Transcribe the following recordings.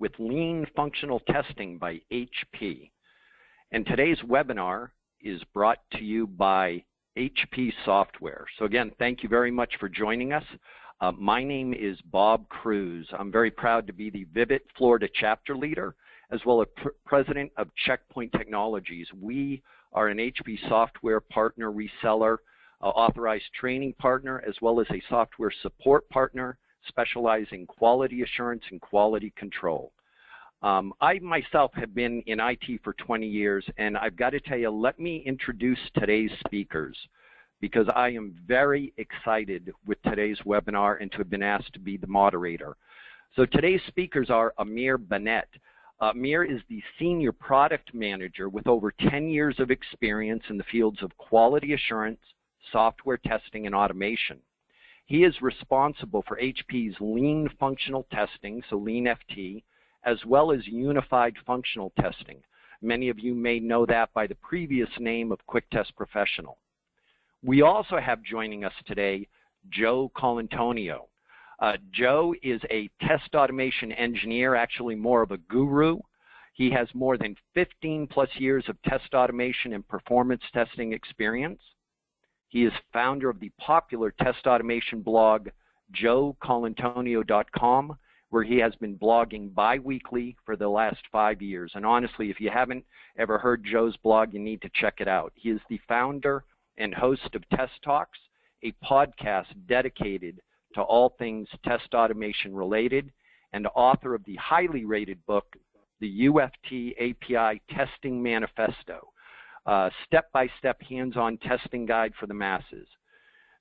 with Lean Functional Testing by HP. And today's webinar is brought to you by HP Software. So again, thank you very much for joining us. My name is Bob Cruz. I'm very proud to be the Vivit Florida chapter leader, as well as president of Checkpoint Technologies. We are an HP Software partner reseller, authorized training partner, as well as a software support partner specializing in quality assurance and quality control. I myself have been in IT for 20 years, and I've got to tell you, let me introduce today's speakers, because I am very excited with today's webinar and to have been asked to be the moderator. So today's speakers are Amir Bennett. Amir is the Senior Product Manager with over 10 years of experience in the fields of quality assurance, software testing, and automation. He is responsible for HP's Lean Functional Testing, so Lean FT, as well as Unified Functional Testing. Many of you may know that by the previous name of Quick Test Professional. We also have joining us today Joe Colantonio. Joe is a test automation engineer, actually more of a guru. He has more than 15+ years of test automation and performance testing experience. He is founder of the popular test automation blog, joecolantonio.com, where he has been blogging bi-weekly for the last 5 years. And honestly, if you haven't ever heard Joe's blog, you need to check it out. He is the founder and host of Test Talks, a podcast dedicated to all things test automation related, and author of the highly rated book, the UFT API Testing Manifesto, step-by-step hands-on testing guide for the masses.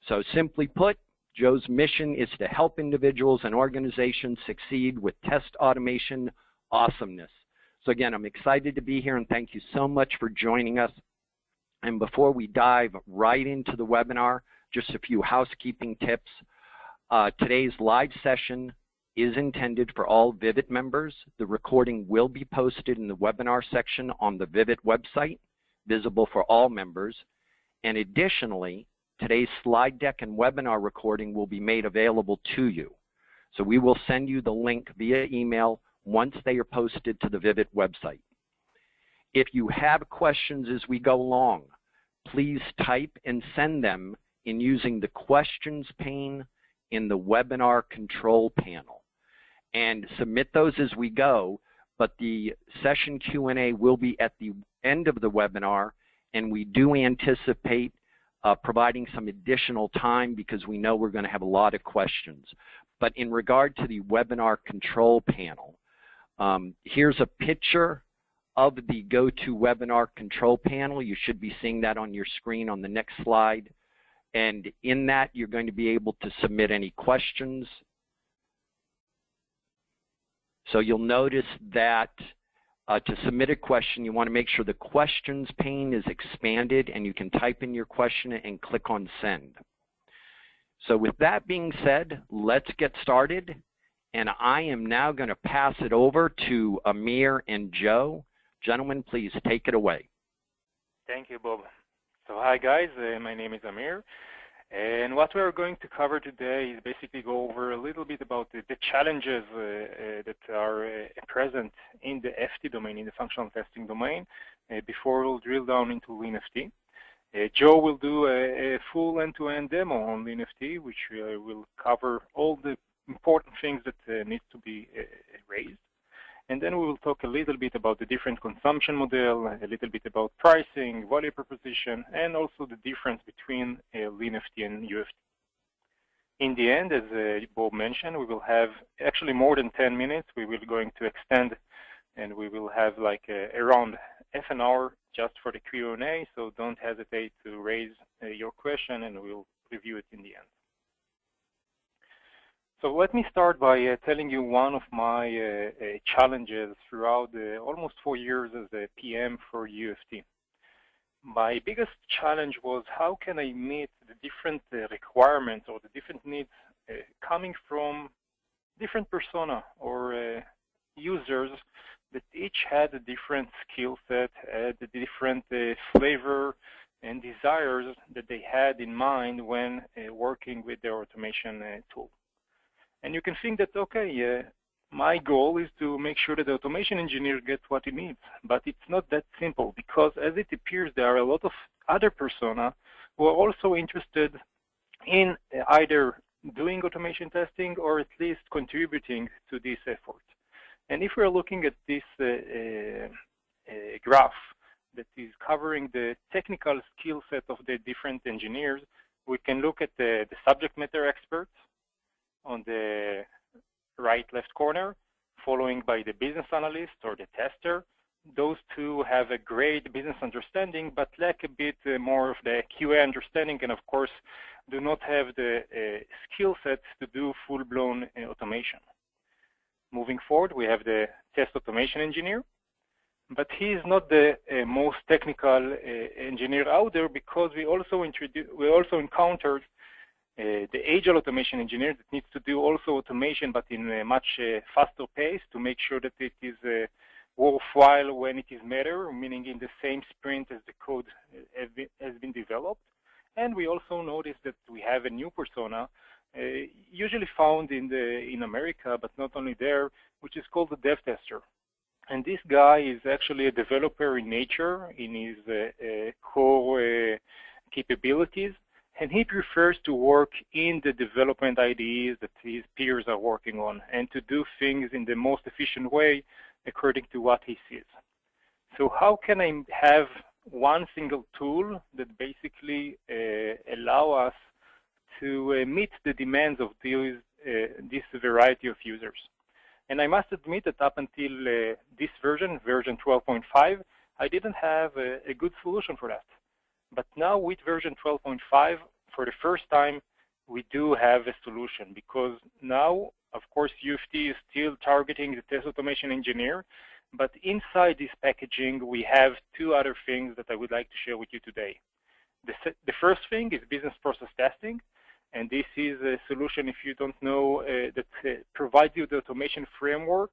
So simply put, Joe's mission is to help individuals and organizations succeed with test automation awesomeness. So again, I'm excited to be here, and thank you so much for joining us. And before we dive right into the webinar, just a few housekeeping tips. Today's live session is intended for all Vivit members. The recording will be posted in the webinar section on the Vivit website, visible for all members. And additionally, today's slide deck and webinar recording will be made available to you. So we will send you the link via email once they are posted to the Vivit website. If you have questions as we go along, please type and send them in using the questions pane in the webinar control panel. And submit those as we go, but the session Q&A will be at the end of the webinar, and we do anticipate providing some additional time because we know we're going to have a lot of questions. But in regard to the webinar control panel, here's a picture of the GoToWebinar control panel. You should be seeing that on your screen on the next slide. And in that, you're going to be able to submit any questions. So you'll notice that to submit a question, you want to make sure the questions pane is expanded and you can type in your question and click on send. So with that being said, let's get started. And I am now going to pass it over to Amir and Joe. Gentlemen, please take it away. Thank you, Bob. So hi guys, my name is Amir. And what we're going to cover today is basically go over a little bit about the challenges that are present in the FT domain, in the functional testing domain, before we'll drill down into Lean FT. Joe will do a full end-to-end demo on Lean FT, which will cover all the important things that need to be raised. And then we will talk a little bit about the different consumption model, a little bit about pricing, value proposition, and also the difference between Lean FT and UFT. In the end, as Bob mentioned, we will have actually more than 10 minutes. We will going to extend, and we will have like around half an hour just for the Q&A, so don't hesitate to raise your question, and we'll review it in the end. So let me start by telling you one of my challenges throughout almost 4 years as a PM for UFT. My biggest challenge was how can I meet the different requirements or the different needs coming from different persona or users that each had a different skill set, had a different flavor and desires that they had in mind when working with their automation tool. And you can think that, okay, my goal is to make sure that the automation engineer gets what he needs. But it's not that simple, because as it appears, there are a lot of other persona who are also interested in either doing automation testing or at least contributing to this effort. And if we're looking at this graph that is covering the technical skill set of the different engineers, we can look at the subject matter experts on the right left corner, following by the business analyst or the tester. Those two have a great business understanding, but lack a bit more of the QA understanding, and of course do not have the skill sets to do full-blown automation. Moving forward, we have the test automation engineer, but he is not the most technical engineer out there, because we also encountered the agile automation engineer that needs to do also automation, but in a much faster pace, to make sure that it is worthwhile when it is matter, meaning in the same sprint as the code has been developed. And we also noticed that we have a new persona, usually found in America, but not only there, which is called the dev tester. And this guy is actually a developer in nature, in his core capabilities, and he prefers to work in the development IDEs that his peers are working on, and to do things in the most efficient way according to what he sees. So how can I have one single tool that basically allow us to meet the demands of this variety of users? And I must admit that up until this version 12.5, I didn't have a good solution for that. But now with version 12.5, for the first time, we do have a solution, because now, of course, UFT is still targeting the test automation engineer, but inside this packaging, we have two other things that I would like to share with you today. The first thing is business process testing, and this is a solution, if you don't know, that provides you the automation framework,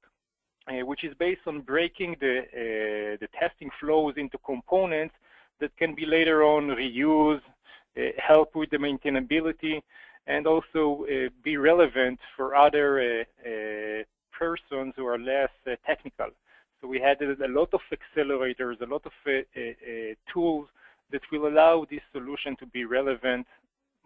which is based on breaking the testing flows into components that can be later on reused, help with the maintainability, and also be relevant for other persons who are less technical. So we had a lot of accelerators, a lot of tools that will allow this solution to be relevant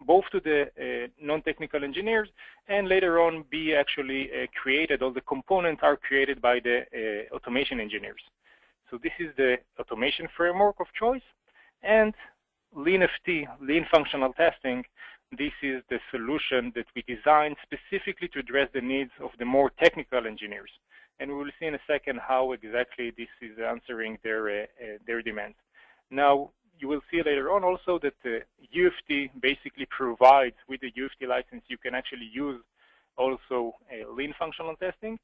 both to the non-technical engineers, and later on be actually created, all the components are created by the automation engineers. So this is the automation framework of choice. And LeanFT, Lean Functional Testing, this is the solution that we designed specifically to address the needs of the more technical engineers. And we will see in a second how exactly this is answering their demands. Now, you will see later on also that UFT basically provides, with the UFT license, you can actually use also Lean Functional Testing.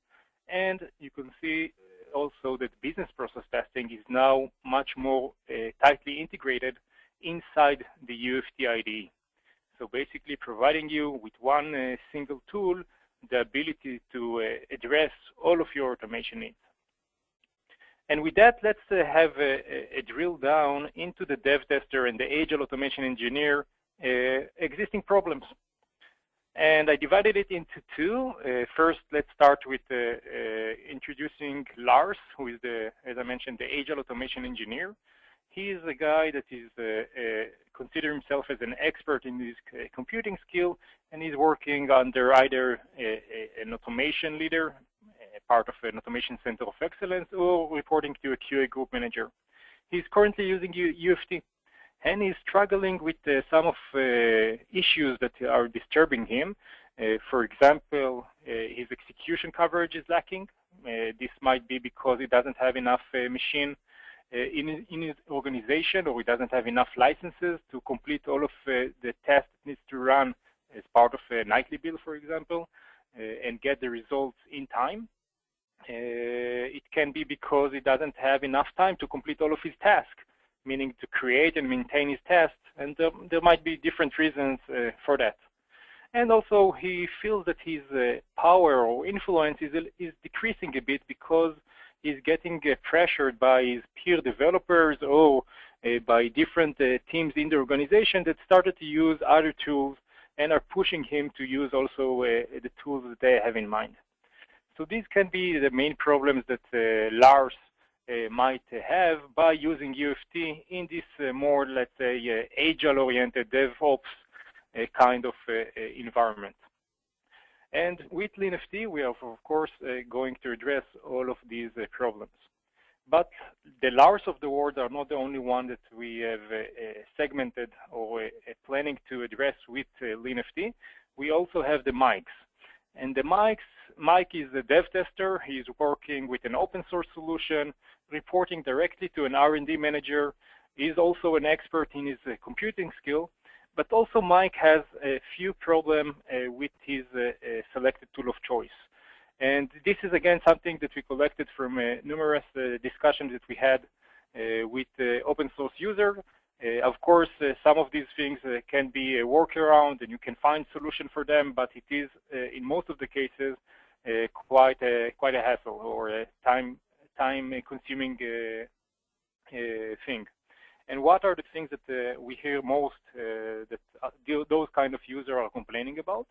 And you can see also that business process testing is now much more tightly integrated inside the UFT IDE. So basically providing you with one single tool the ability to address all of your automation needs. And with that, let's have a drill down into the dev tester and the agile automation engineer existing problems. And I divided it into two. First, let's start with introducing Lars, who is as I mentioned, the agile automation engineer. He is a guy that is consider himself as an expert in his computing skill, and he's working under either an automation leader, part of an automation center of excellence, or reporting to a QA group manager. He's currently using UFT, and he's struggling with some of issues that are disturbing him. For example, his execution coverage is lacking. This might be because he doesn't have enough machine in his organization, or he doesn't have enough licenses to complete all of the tests it needs to run as part of a nightly build, for example, and get the results in time. It can be because he doesn't have enough time to complete all of his tasks, meaning to create and maintain his tests, and there might be different reasons for that. And also he feels that his power or influence is decreasing a bit because he's getting pressured by his peer developers or by different teams in the organization that started to use other tools and are pushing him to use also the tools that they have in mind. So these can be the main problems that Lars might have by using UFT in this more, let's say, agile-oriented DevOps kind of environment. And with LeanFT, we are, of course, going to address all of these problems. But the Lars of the world are not the only one that we have segmented or planning to address with LeanFT. We also have the Mikes. And the Mike is a dev tester. He's working with an open source solution, reporting directly to an R&D manager. He's also an expert in his computing skill. But also Mike has a few problems with his selected tool of choice. And this is, again, something that we collected from numerous discussions that we had with open source users. Of course, some of these things can be a workaround and you can find solution for them, but it is, in most of the cases, quite a hassle or a time-consuming thing. And what are the things that we hear most that those kind of users are complaining about?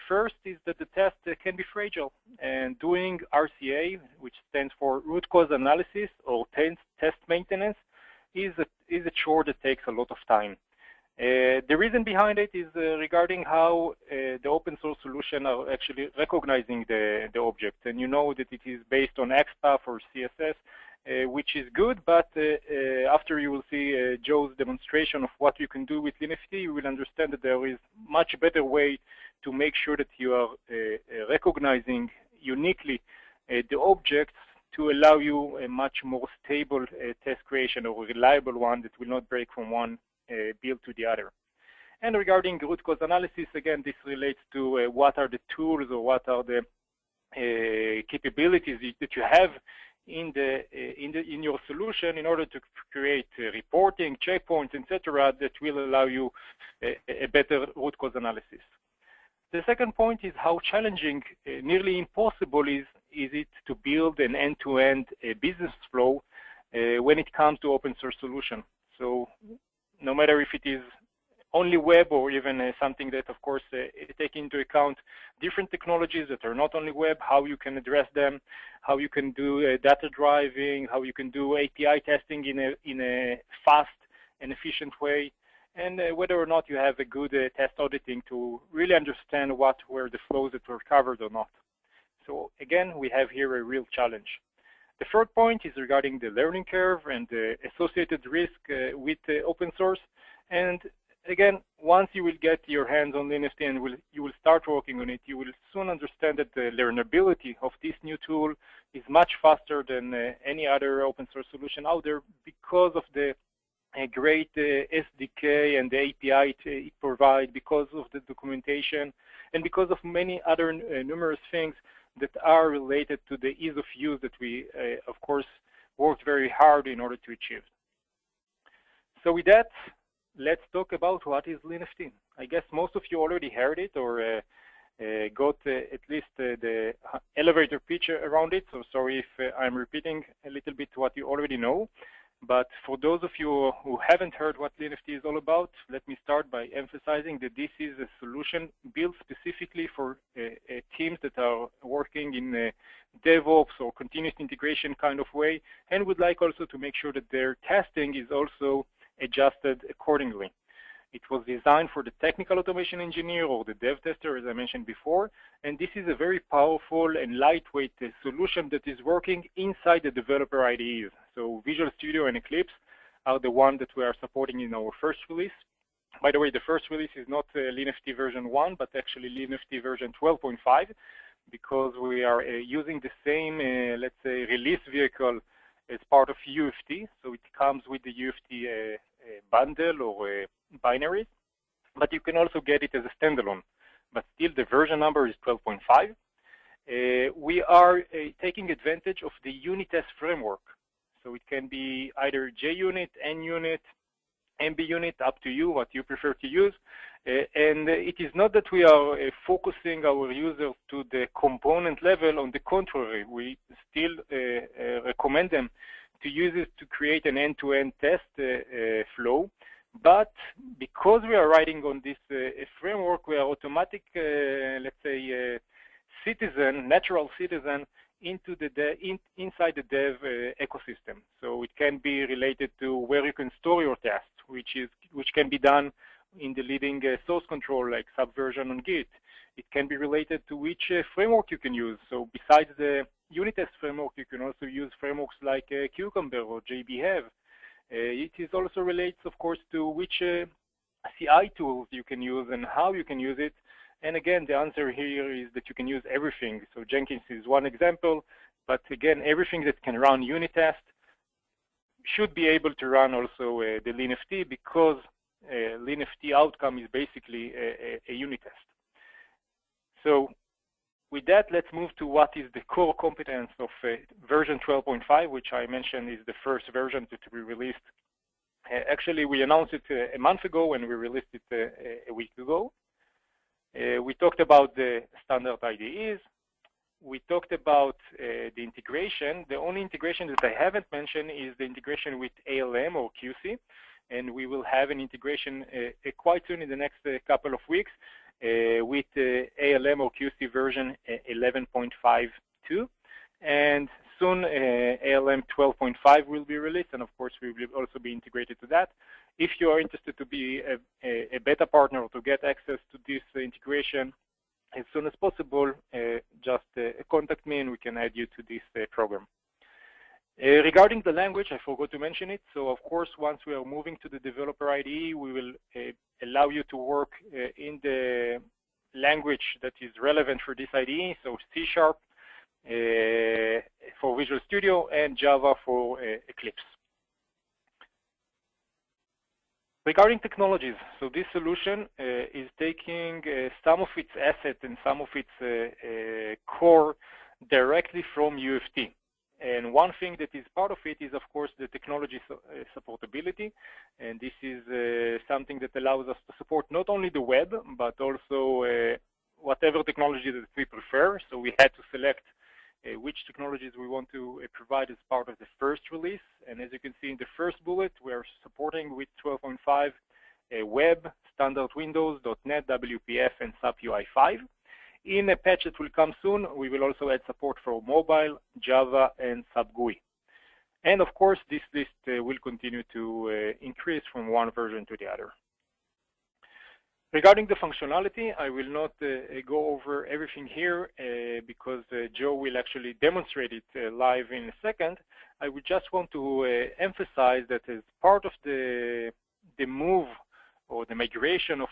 First is that the test can be fragile, and doing RCA, which stands for root cause analysis or test maintenance, is a chore that takes a lot of time. The reason behind it is regarding how the open source solution are actually recognizing the object. And you know that it is based on XPath or CSS, which is good, but after you will see Joe's demonstration of what you can do with LeanFT, you will understand that there is much better way to make sure that you are recognizing uniquely the objects to allow you a much more stable test creation or reliable one that will not break from one build to the other. And regarding root cause analysis, again, this relates to what are the tools or what are the capabilities that you have in your solution in order to create reporting, checkpoints, etc., that will allow you a better root cause analysis. The second point is how challenging, nearly impossible is it to build an end-to-end business flow when it comes to open source solution. So no matter if it is only web or even something that, of course, take into account different technologies that are not only web, how you can address them, how you can do data driving, how you can do API testing in a fast and efficient way, and whether or not you have a good test auditing to really understand what were the flows that were covered or not. So again, we have here a real challenge. The third point is regarding the learning curve and the associated risk with open source. And again, once you will get your hands on LeanFT and you will start working on it, you will soon understand that the learnability of this new tool is much faster than any other open source solution out there because of the great SDK and the API it provides, because of the documentation, and because of many other numerous things that are related to the ease of use that we, of course, worked very hard in order to achieve. So with that, let's talk about what is LeanFT. I guess most of you already heard it or got at least the elevator pitch around it. So sorry if I'm repeating a little bit what you already know. But for those of you who haven't heard what LeanFT is all about, let me start by emphasizing that this is a solution built specifically for teams that are working in DevOps or continuous integration kind of way, and would like also to make sure that their testing is also adjusted accordingly. It was designed for the technical automation engineer or the dev tester, as I mentioned before, and this is a very powerful and lightweight solution that is working inside the developer IDEs. So Visual Studio and Eclipse are the ones that we are supporting in our first release. By the way, the first release is not LeanFT version 1, but actually LeanFT version 12.5, because we are using the same, let's say, release vehicle as part of UFT. So it comes with the UFT bundle or binary, but you can also get it as a standalone. But still, the version number is 12.5. We are taking advantage of the Unitest framework. So it can be either JUnit, NUnit, MBUnit, up to you, what you prefer to use. And it is not that we are focusing our users to the component level. On the contrary, we still recommend them to use it to create an end-to-end test flow. But because we are writing on this framework, we are automatic, let's say, citizen, natural citizen, into the inside the dev ecosystem. So it can be related to where you can store your tests, which can be done in the leading source control like Subversion on Git. It can be related to which framework you can use. So besides the unit test framework, you can also use frameworks like Cucumber or JBHev. It is also relates, of course, to which CI tools you can use and how you can use it. And again, the answer here is that you can use everything. So Jenkins is one example, but again, everything that can run unit test should be able to run also the LeanFT, because LeanFT outcome is basically a unit test. So with that, let's move to what is the core competence of version 12.5, which I mentioned is the first version to be released. Actually, we announced it a month ago and we released it a week ago. We talked about the standard IDEs. We talked about the integration. The only integration that I haven't mentioned is the integration with ALM or QC. And we will have an integration quite soon in the next couple of weeks with ALM or QC version 11.5.2. And soon ALM 12.5 will be released, and of course we will also be integrated to that. If you are interested to be a beta partner or to get access to this integration as soon as possible, just contact me and we can add you to this program. Regarding the language, I forgot to mention it. So of course, once we are moving to the developer IDE, we will allow you to work in the language that is relevant for this IDE, so C# for Visual Studio and Java for Eclipse. Regarding technologies, so this solution is taking some of its assets and some of its core directly from UFT. And one thing that is part of it is, of course, the technology supportability. And this is something that allows us to support not only the web, but also whatever technology that we prefer. So we had to select which technologies we want to provide as part of the first release. And as you can see in the first bullet, we are supporting with 12.5 web, standard Windows, .NET, WPF, and SAP UI5. In a patch that will come soon, we will also add support for mobile, Java, and SAP GUI. And of course, this list will continue to increase from one version to the other. Regarding the functionality, I will not go over everything here because Joe will actually demonstrate it live in a second. I would just want to emphasize that as part of the move or the migration of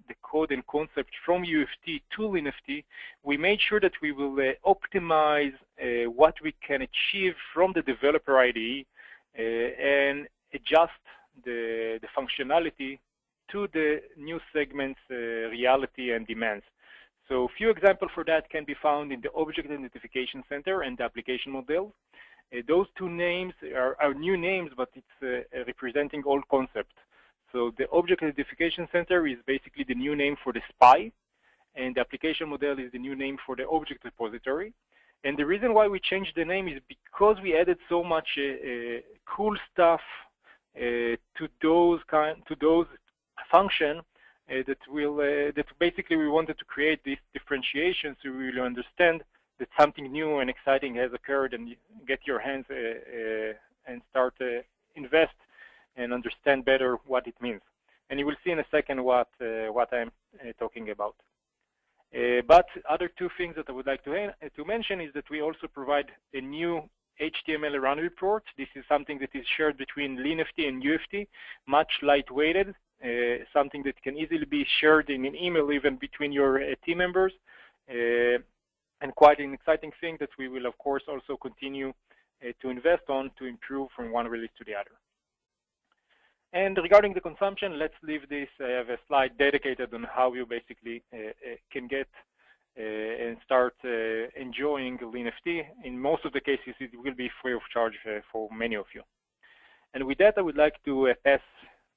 the code and concept from UFT to LeanFT, we made sure that we will optimize what we can achieve from the developer IDE and adjust the functionality to the new segment's reality and demands. So a few examples for that can be found in the Object Identification Center and the application model. Those two names are new names, but it's representing old concepts. So the Object Identification Center is basically the new name for the SPY, and the application model is the new name for the object repository. And the reason why we changed the name is because we added so much cool stuff to those function that basically we wanted to create this differentiation so we will understand that something new and exciting has occurred and get your hands and start invest and understand better what it means. And you will see in a second what I'm talking about. But other two things that I would like to mention is that we also provide a new HTML run report. This is something that is shared between LeanFT and UFT, much lightweighted, something that can easily be shared in an email even between your team members, and quite an exciting thing that we will of course also continue to invest on to improve from one release to the other. And regarding the consumption, let's leave this. I have a slide dedicated on how you basically can get and start enjoying LeanFT. In most of the cases, it will be free of charge for many of you. And with that, I would like to pass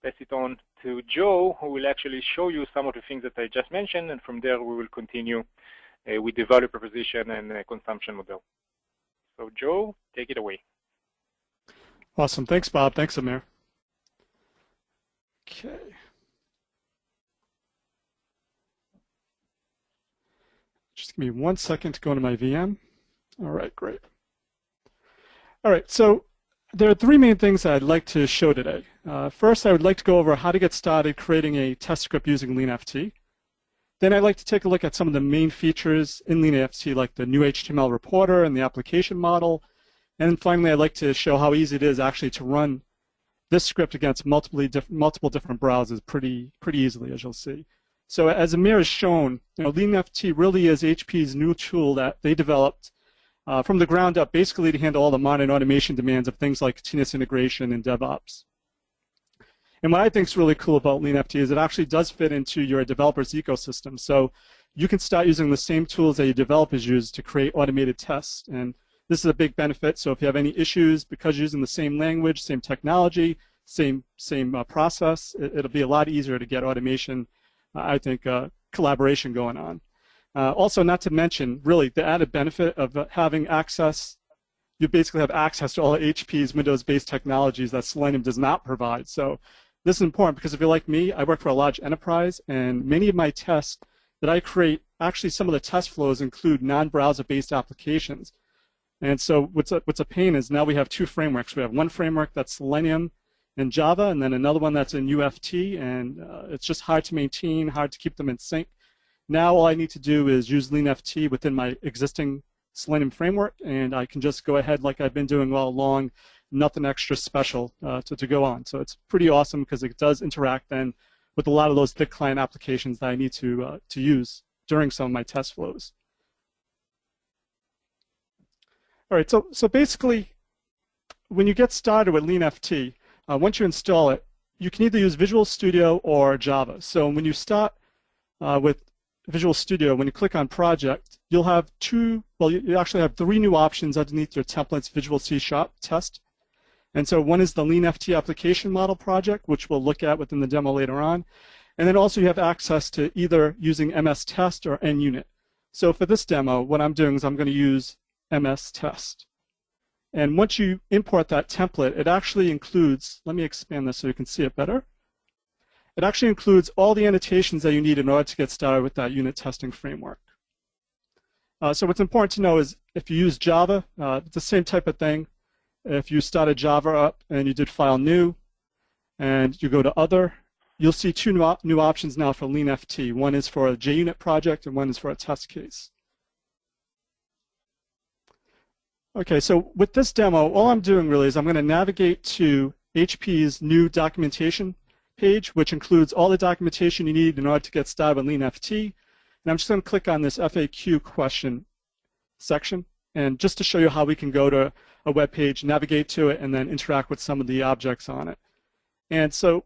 it on to Joe, who will actually show you some of the things that I just mentioned, and from there we will continue with the value proposition and consumption model. So Joe, take it away. Awesome. Thanks, Bob. Thanks, Amir. Okay. Just Give me 1 second to go into my VM. All right, great. All right, so there are three main things I'd like to show today. First, I would like to go over how to get started creating a test script using LeanFT. Then I'd like to take a look at some of the main features in LeanFT, like the new HTML reporter and the application model. And then finally, I'd like to show how easy it is actually to run this script against multiple different browsers pretty easily, as you'll see. So as Amir has shown, LeanFT really is HP's new tool that they developed from the ground up, basically to handle all the modern automation demands of things like continuous integration and DevOps. And what I think is really cool about LeanFT is it actually does fit into your developer's ecosystem. So you can start using the same tools that your developers use to create automated tests. And this is a big benefit. So if you have any issues, because you're using the same language, same technology, same process, it'll be a lot easier to get automation, I think, collaboration going on. Also, not to mention, really, the added benefit of having access, you basically have access to all HP's Windows-based technologies that Selenium does not provide. So this is important because if you're like me, I work for a large enterprise, and many of my tests that I create, actually some of the test flows include non-browser-based applications. And so what's a pain is now we have two frameworks. We have one framework that's Selenium and Java, and then another one that's in UFT, and it's just hard to maintain, hard to keep them in sync. Now all I need to do is use LeanFT within my existing Selenium framework, and I can just go ahead like I've been doing all along, nothing extra special to go on. So it's pretty awesome because it does interact then with a lot of those thick client applications that I need to use during some of my test flows. All right, so basically, when you get started with LeanFT, once you install it, you can either use Visual Studio or Java. So when you start with Visual Studio, when you click on Project, you'll have you actually have three new options underneath your templates Visual C# test. And so one is the LeanFT application model project, which we'll look at within the demo later on. And then also you have access to either using MS Test or NUnit. So for this demo, what I'm doing is I'm going to use MS Test. And once you import that template, it actually includes, let me expand this so you can see it better. It actually includes all the annotations that you need in order to get started with that unit testing framework. So what's important to know is if you use Java, it's the same type of thing. If you started Java up and you did File New and you go to Other, you'll see two new options now for LeanFT. One is for a JUnit project and one is for a test case. Okay, so with this demo, all I'm doing really is I'm going to navigate to HP's new documentation page, which includes all the documentation you need in order to get started with LeanFT. And I'm just going to click on this FAQ question section, and just to show you how we can go to a web page, navigate to it, and then interact with some of the objects on it. And so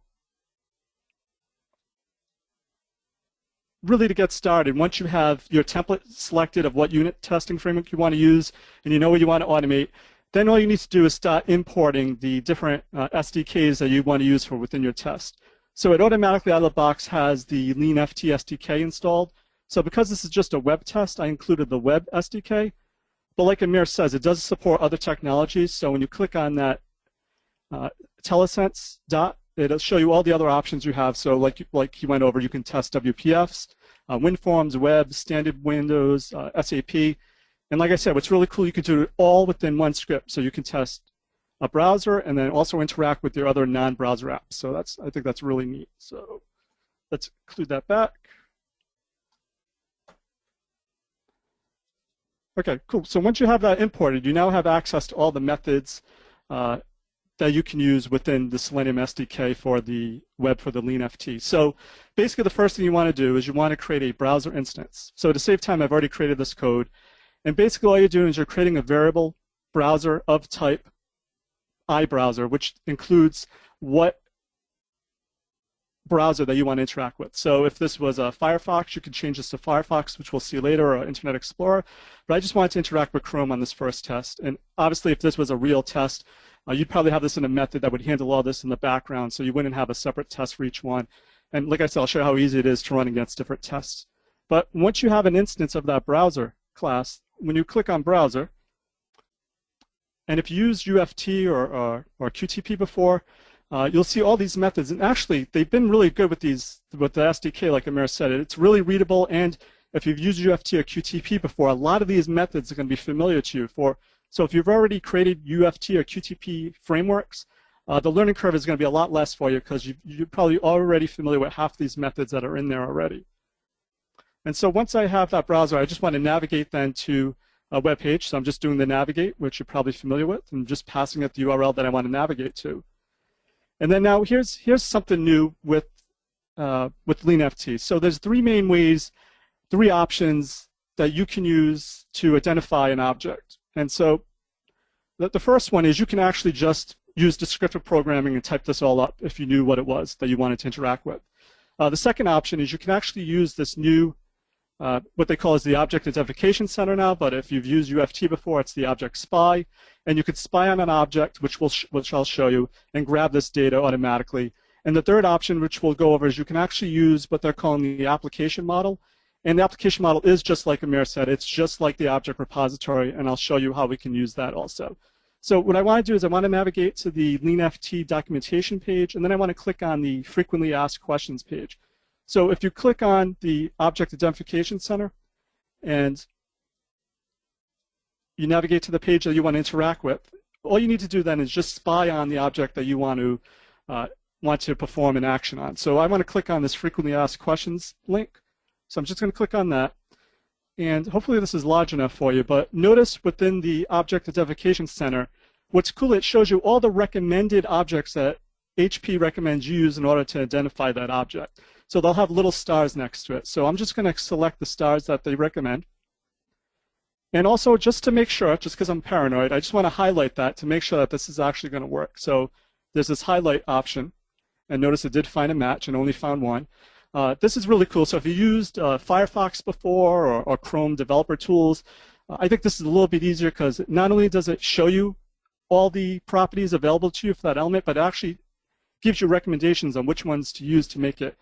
really to get started, once you have your template selected of what unit testing framework you want to use and you know what you want to automate, then all you need to do is start importing the different SDKs that you want to use for within your test. So it automatically out of the box has the LeanFT SDK installed. So because this is just a web test, I included the web SDK. But like Amir says, it does support other technologies. So when you click on that telesense dot, it'll show you all the other options you have. So like he went over, you can test WPFs, WinForms, web, standard Windows, SAP. And like I said, what's really cool, you can do it all within one script. So you can test a browser and then also interact with your other non-browser apps. So I think that's really neat. So let's include that back. Okay, cool. So once you have that imported, you now have access to all the methods that you can use within the Selenium SDK for the web for the LeanFT. So basically the first thing you want to do is you want to create a browser instance. So to save time, I've already created this code. And basically all you're doing is you're creating a variable browser of type iBrowser, which includes what browser that you want to interact with. So if this was a Firefox, you could change this to Firefox, which we'll see later, or Internet Explorer. But I just wanted to interact with Chrome on this first test. And obviously if this was a real test, you'd probably have this in a method that would handle all this in the background, so you wouldn't have a separate test for each one. And like I said, I'll show you how easy it is to run against different tests. But once you have an instance of that browser class, when you click on browser, and if you used UFT or QTP before, you'll see all these methods. And actually, they've been really good with the SDK, like Amir said. It's really readable, and if you've used UFT or QTP before, a lot of these methods are going to be familiar to you. So if you've already created UFT or QTP frameworks, the learning curve is going to be a lot less for you because you're probably already familiar with half these methods that are in there already. And so once I have that browser, I just want to navigate then to a web page. So I'm just doing the navigate, which you're probably familiar with, and just passing it the URL that I want to navigate to. And then now here's something new with LeanFT. So there's three main ways, three options that you can use to identify an object. And so the first one is you can actually just use descriptive programming and type this all up if you knew what it was that you wanted to interact with. The second option is you can actually use this new, what they call is the Object Identification Center now, but if you've used UFT before, it's the Object Spy, and you could spy on an object, which I'll show you, and grab this data automatically. And the third option, which we'll go over, is you can actually use what they're calling the application model. And the application model is just like Amir said, it's just like the object repository, and I'll show you how we can use that also. So what I want to do is I want to navigate to the LeanFT documentation page, and then I want to click on the frequently asked questions page. So if you click on the Object Identification Center and you navigate to the page that you want to interact with, all you need to do then is just spy on the object that you want to perform an action on. So I want to click on this frequently asked questions link. So I'm just going to click on that. And hopefully this is large enough for you, but notice within the Object Identification Center, what's cool, it shows you all the recommended objects that HP recommends you use in order to identify that object. So they'll have little stars next to it. So I'm just going to select the stars that they recommend. And also, just to make sure, just because I'm paranoid, I just want to highlight that to make sure that this is actually going to work. So there's this highlight option, and notice it did find a match and only found one. This is really cool. So if you used Firefox before or Chrome developer tools, I think this is a little bit easier because not only does it show you all the properties available to you for that element, but it actually gives you recommendations on which ones to use to make it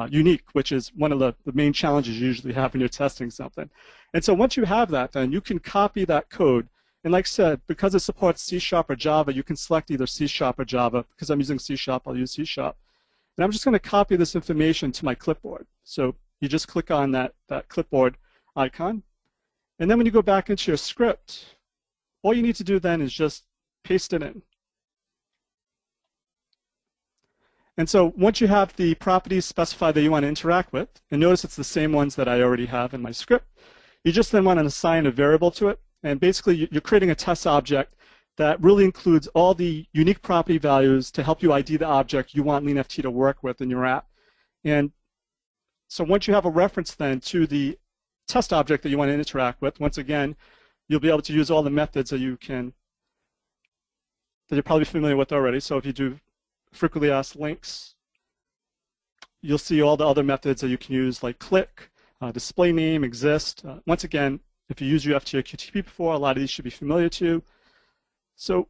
unique, which is one of the main challenges you usually have when you're testing something. And so once you have that, then you can copy that code. And like I said, because it supports C# or Java, you can select either C# or Java. Because I'm using C#, I'll use C#. And I'm just going to copy this information to my clipboard. So you just click on that clipboard icon. And then when you go back into your script, all you need to do then is just paste it in. And so once you have the properties specified that you want to interact with, and notice it's the same ones that I already have in my script, you just then want to assign a variable to it. And basically, you're creating a test object that really includes all the unique property values to help you ID the object you want LeanFT to work with in your app. And so once you have a reference then to the test object that you want to interact with, once again, you'll be able to use all the methods that you're probably familiar with already. So if you do frequently asked links, you'll see all the other methods that you can use, like click, display name, exist. Once again, if you use UFT or QTP before, a lot of these should be familiar to you. So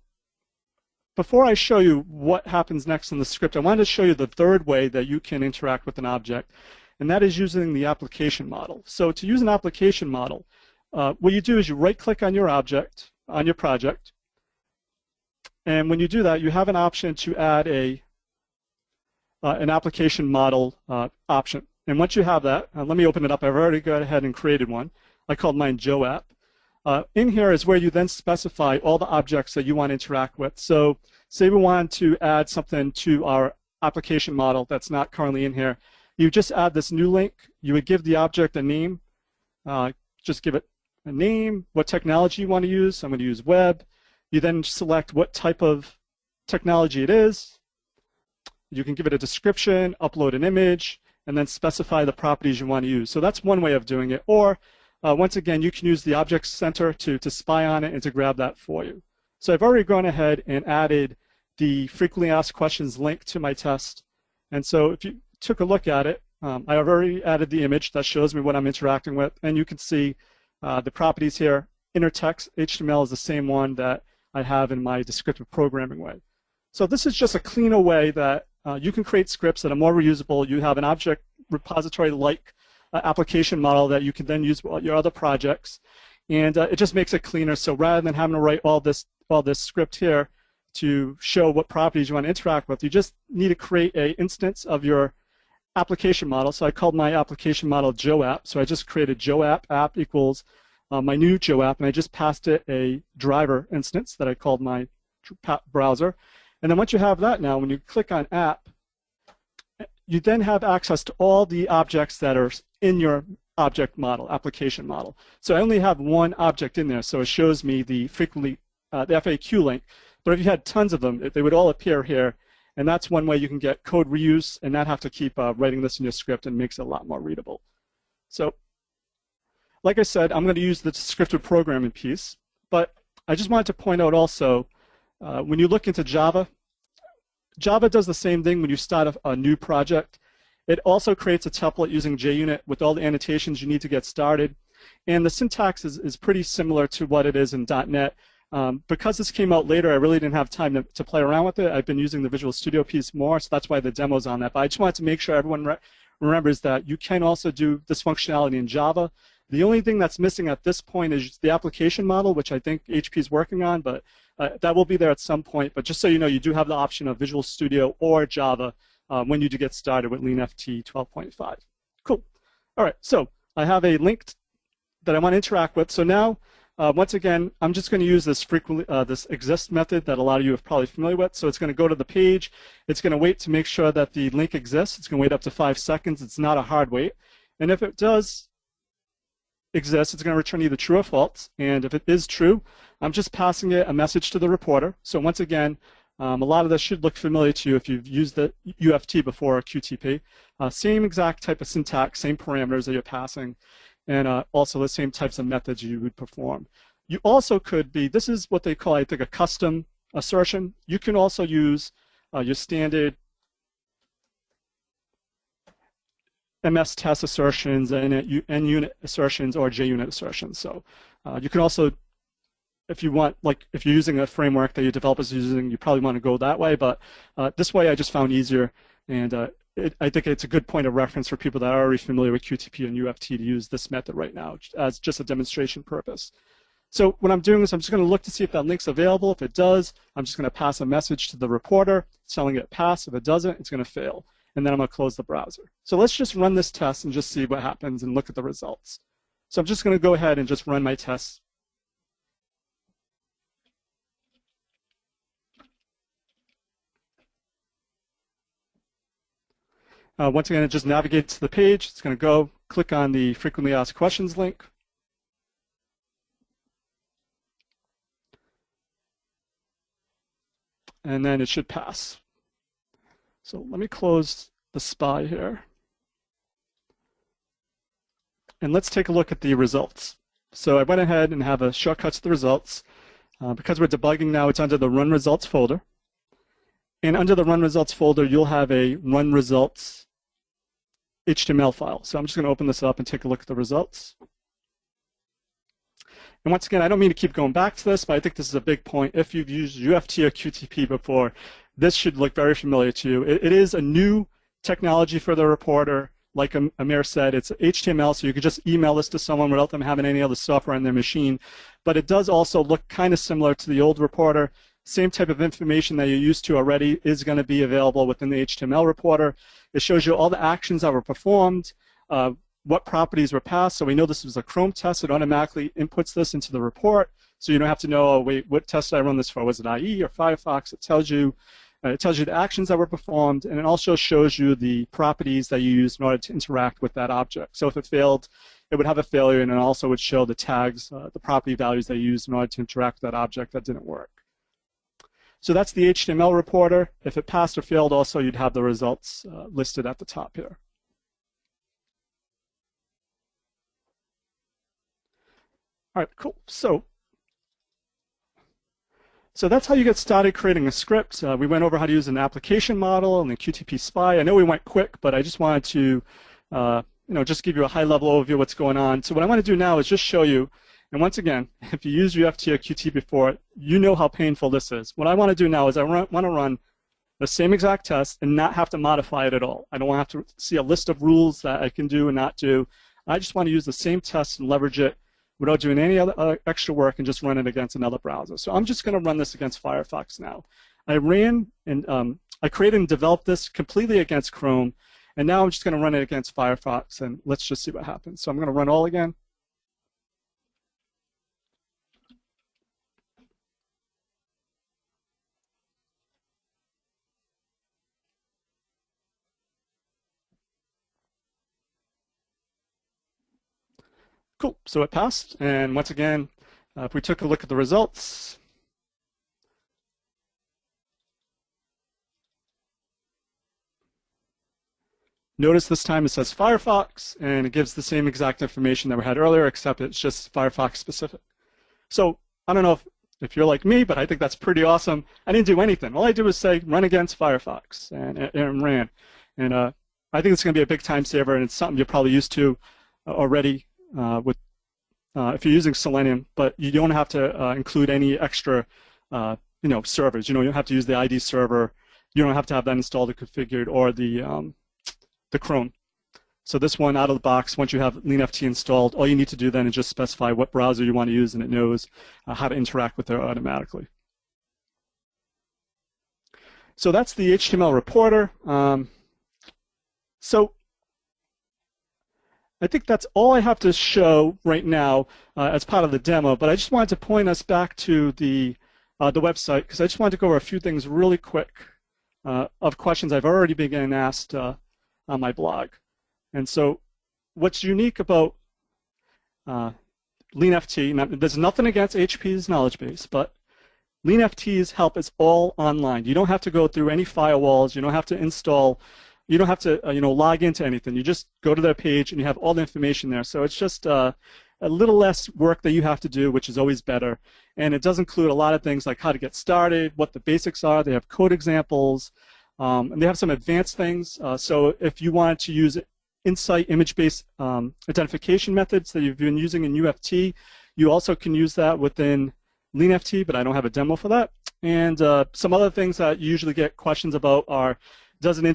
before I show you what happens next in the script, I wanted to show you the third way that you can interact with an object, and that is using the application model. So to use an application model, what you do is you right-click on your object, on your project, and when you do that, you have an option to add an application model option. And once you have that, let me open it up. I've already gone ahead and created one. I called mine Joe app. In here is where you then specify all the objects that you want to interact with. So say we want to add something to our application model that's not currently in here. You just add this new link. You would give the object a name. Just give it a name, what technology you want to use. I'm going to use web. You then select what type of technology it is. You can give it a description, upload an image, and then specify the properties you want to use. So that's one way of doing it. Or once again, you can use the Object Center to spy on it and to grab that for you. So I've already gone ahead and added the frequently asked questions link to my test. And so if you took a look at it, I've already added the image that shows me what I'm interacting with. And you can see the properties here. Inner text HTML is the same one that I have in my descriptive programming way. So this is just a cleaner way that you can create scripts that are more reusable. You have an object repository-like application model that you can then use for your other projects, and it just makes it cleaner. So rather than having to write all this script here to show what properties you want to interact with, you just need to create an instance of your application model. So I called my application model JoApp. So I just created JoApp app equals my new JoApp, and I just passed it a driver instance that I called my browser. And then once you have that now, when you click on app, you then have access to all the objects that are in your object model, application model. So I only have one object in there, so it shows me the frequently the FAQ link. But if you had tons of them, they would all appear here, and that's one way you can get code reuse and not have to keep writing this in your script, and makes it a lot more readable. So, like I said, I'm going to use the descriptive programming piece, but I just wanted to point out also, when you look into Java, Java does the same thing when you start a new project. It also creates a template using JUnit with all the annotations you need to get started. And the syntax is pretty similar to what it is in .NET. Because this came out later, I really didn't have time to play around with it. I've been using the Visual Studio piece more, so that's why the demo's on that. But I just wanted to make sure everyone remembers that you can also do this functionality in Java. The only thing that's missing at this point is the application model, which I think HP is working on, but that will be there at some point. But just so you know, you do have the option of Visual Studio or Java when you do get started with LeanFT 12.5. Cool. All right, so I have a link that I want to interact with. So now, once again, I'm just going to use this this exist method that a lot of you are probably familiar with. So it's going to go to the page. It's going to wait to make sure that the link exists. It's going to wait up to 5 seconds. It's not a hard wait. And if it does exist, it's going to return either true or false. And if it is true, I'm just passing it a message to the reporter. So once again, a lot of this should look familiar to you if you've used the UFT before or QTP. Same exact type of syntax, same parameters that you're passing, and also the same types of methods you would perform. You also could be, this is what they call, I think, a custom assertion. You can also use your standard MS test assertions and NUnit assertions or JUnit assertions. So you can also, if you want, like if you're using a framework that your developers are using, you probably want to go that way. But this way I just found easier, and I think it's a good point of reference for people that are already familiar with QTP and UFT to use this method right now as just a demonstration purpose. So what I'm doing is I'm just going to look to see if that link's available. If it does, I'm just going to pass a message to the reporter telling it pass. If it doesn't, it's going to fail. And then I'm going to close the browser. So let's just run this test and just see what happens and look at the results. So I'm just going to go ahead and just run my tests. Once again, it just navigates to the page. It's going to go click on the frequently asked questions link. And then it should pass. So let me close the SPY here. And let's take a look at the results. So I went ahead and have a shortcut to the results. Because we're debugging now, it's under the Run Results folder. And under the Run Results folder, you'll have a Run Results HTML file. So I'm just going to open this up and take a look at the results. And once again, I don't mean to keep going back to this, but I think this is a big point. If you've used UFT or QTP before, this should look very familiar to you. It is a new technology for the reporter. Like Amir said, it's HTML, so you could just email this to someone without them having any other software on their machine. But it does also look kind of similar to the old reporter. Same type of information that you're used to already is going to be available within the HTML reporter. It shows you all the actions that were performed, what properties were passed. So we know this was a Chrome test. It automatically inputs this into the report. So you don't have to know, oh, wait, what test did I run this for? Was it IE or Firefox? It tells you the actions that were performed, and it also shows you the properties that you used in order to interact with that object. So if it failed, it would have a failure, and it also would show the tags, the property values that you used in order to interact with that object that didn't work. So that's the HTML reporter. If it passed or failed, also you'd have the results listed at the top here. All right, cool. So that's how you get started creating a script. We went over how to use an application model and the QTP SPY. I know we went quick, but I just wanted to just give you a high-level overview of what's going on. So what I want to do now is just show you, and once again, if you used UFT or QT before, you know how painful this is. What I want to do now is I want to run the same exact test and not have to modify it at all. I don't want to have to see a list of rules that I can do and not do. I just want to use the same test and leverage it without doing any other extra work and just run it against another browser. So I'm just going to run this against Firefox now. I ran and I created and developed this completely against Chrome, And now I'm just going to run it against Firefox, and let's just see what happens. So I'm going to run all again. Cool, so it passed. And once again, if we took a look at the results, notice this time it says Firefox, and it gives the same exact information that we had earlier, except it's just Firefox specific. So I don't know if you're like me, but I think that's pretty awesome. I didn't do anything. All I did was say run against Firefox, and it ran. And I think it's going to be a big time saver, and it's something you're probably used to already with if you're using Selenium, but you don't have to include any extra servers. You don't have to use the ID server. You don't have to have that installed or configured, or the Chrome. So this one out of the box, once you have LeanFT installed, all you need to do then is just specify what browser you want to use, and it knows how to interact with it automatically. So that's the HTML reporter. So I think that's all I have to show right now as part of the demo, but I just wanted to point us back to the website, because I just wanted to go over a few things really quick of questions I've already been getting asked on my blog. And so what's unique about LeanFT, there's nothing against HP's knowledge base, but LeanFT's help is all online. You don't have to go through any firewalls. You don't have to install. You don't have to log into anything. You just go to their page and you have all the information there. So it's just a little less work that you have to do, which is always better. And it does include a lot of things like how to get started, what the basics are. They have code examples, and they have some advanced things. So if you wanted to use Insight image-based identification methods that you've been using in UFT, you also can use that within LeanFT, but I don't have a demo for that. And some other things that you usually get questions about are, does it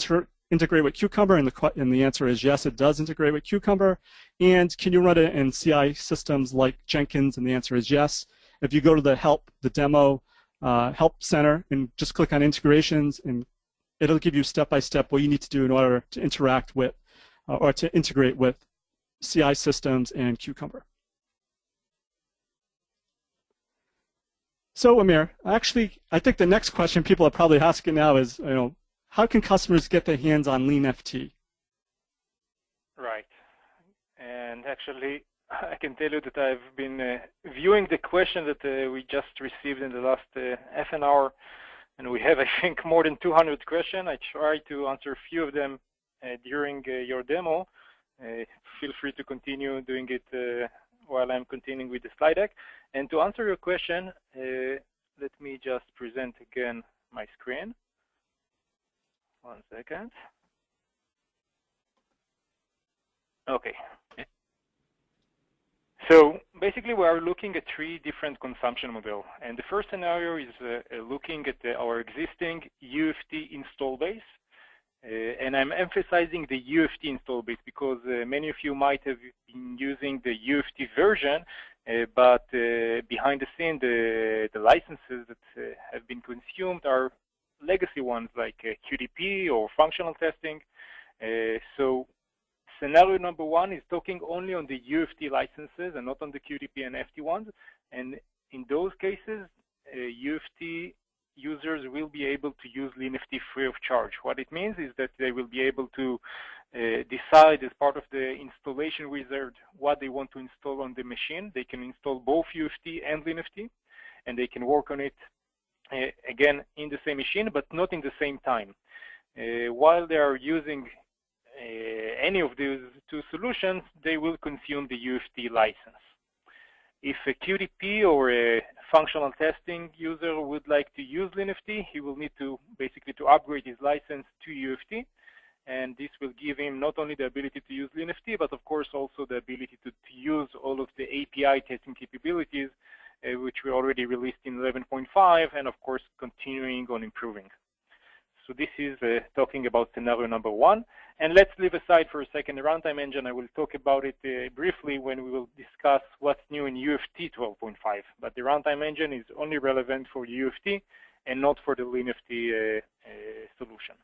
integrate with Cucumber? And the answer is yes, it does integrate with Cucumber. And can you run it in CI systems like Jenkins? And the answer is yes. If you go to the demo help center and just click on integrations, and it'll give you step-by-step what you need to do in order to interact with or to integrate with CI systems and Cucumber. So Amir, actually, I think the next question people are probably asking now is, how can customers get their hands on LeanFT? Right. And actually, I can tell you that I've been viewing the question that we just received in the last half an hour, and we have, I think, more than 200 questions. I try to answer a few of them during your demo. Feel free to continue doing it while I'm continuing with the slide deck. And to answer your question, let me just present again my screen. 1 second. Okay. So basically, we are looking at 3 different consumption models. And the first scenario is looking at our existing UFT install base. And I'm emphasizing the UFT install base because many of you might have been using the UFT version, but behind the scene, the licenses that have been consumed are legacy ones like QDP or functional testing. So scenario number 1 is talking only on the UFT licenses and not on the QDP and FT ones. And in those cases, UFT users will be able to use LeanFT free of charge. What it means is that they will be able to decide as part of the installation wizard what they want to install on the machine. They can install both UFT and LeanFT, and they can work on it again in the same machine, but not in the same time. While they are using any of these 2 solutions, they will consume the UFT license. If a QDP or a functional testing user would like to use LeanFT, he will need to basically upgrade his license to UFT, and this will give him not only the ability to use LeanFT, but of course also the ability to use all of the API testing capabilities, which we already released in 11.5, and of course continuing on improving. So this is talking about scenario number 1. And let's leave aside for a second the runtime engine. I will talk about it briefly when we will discuss what's new in UFT 12.5. But the runtime engine is only relevant for UFT and not for the LeanFT solution.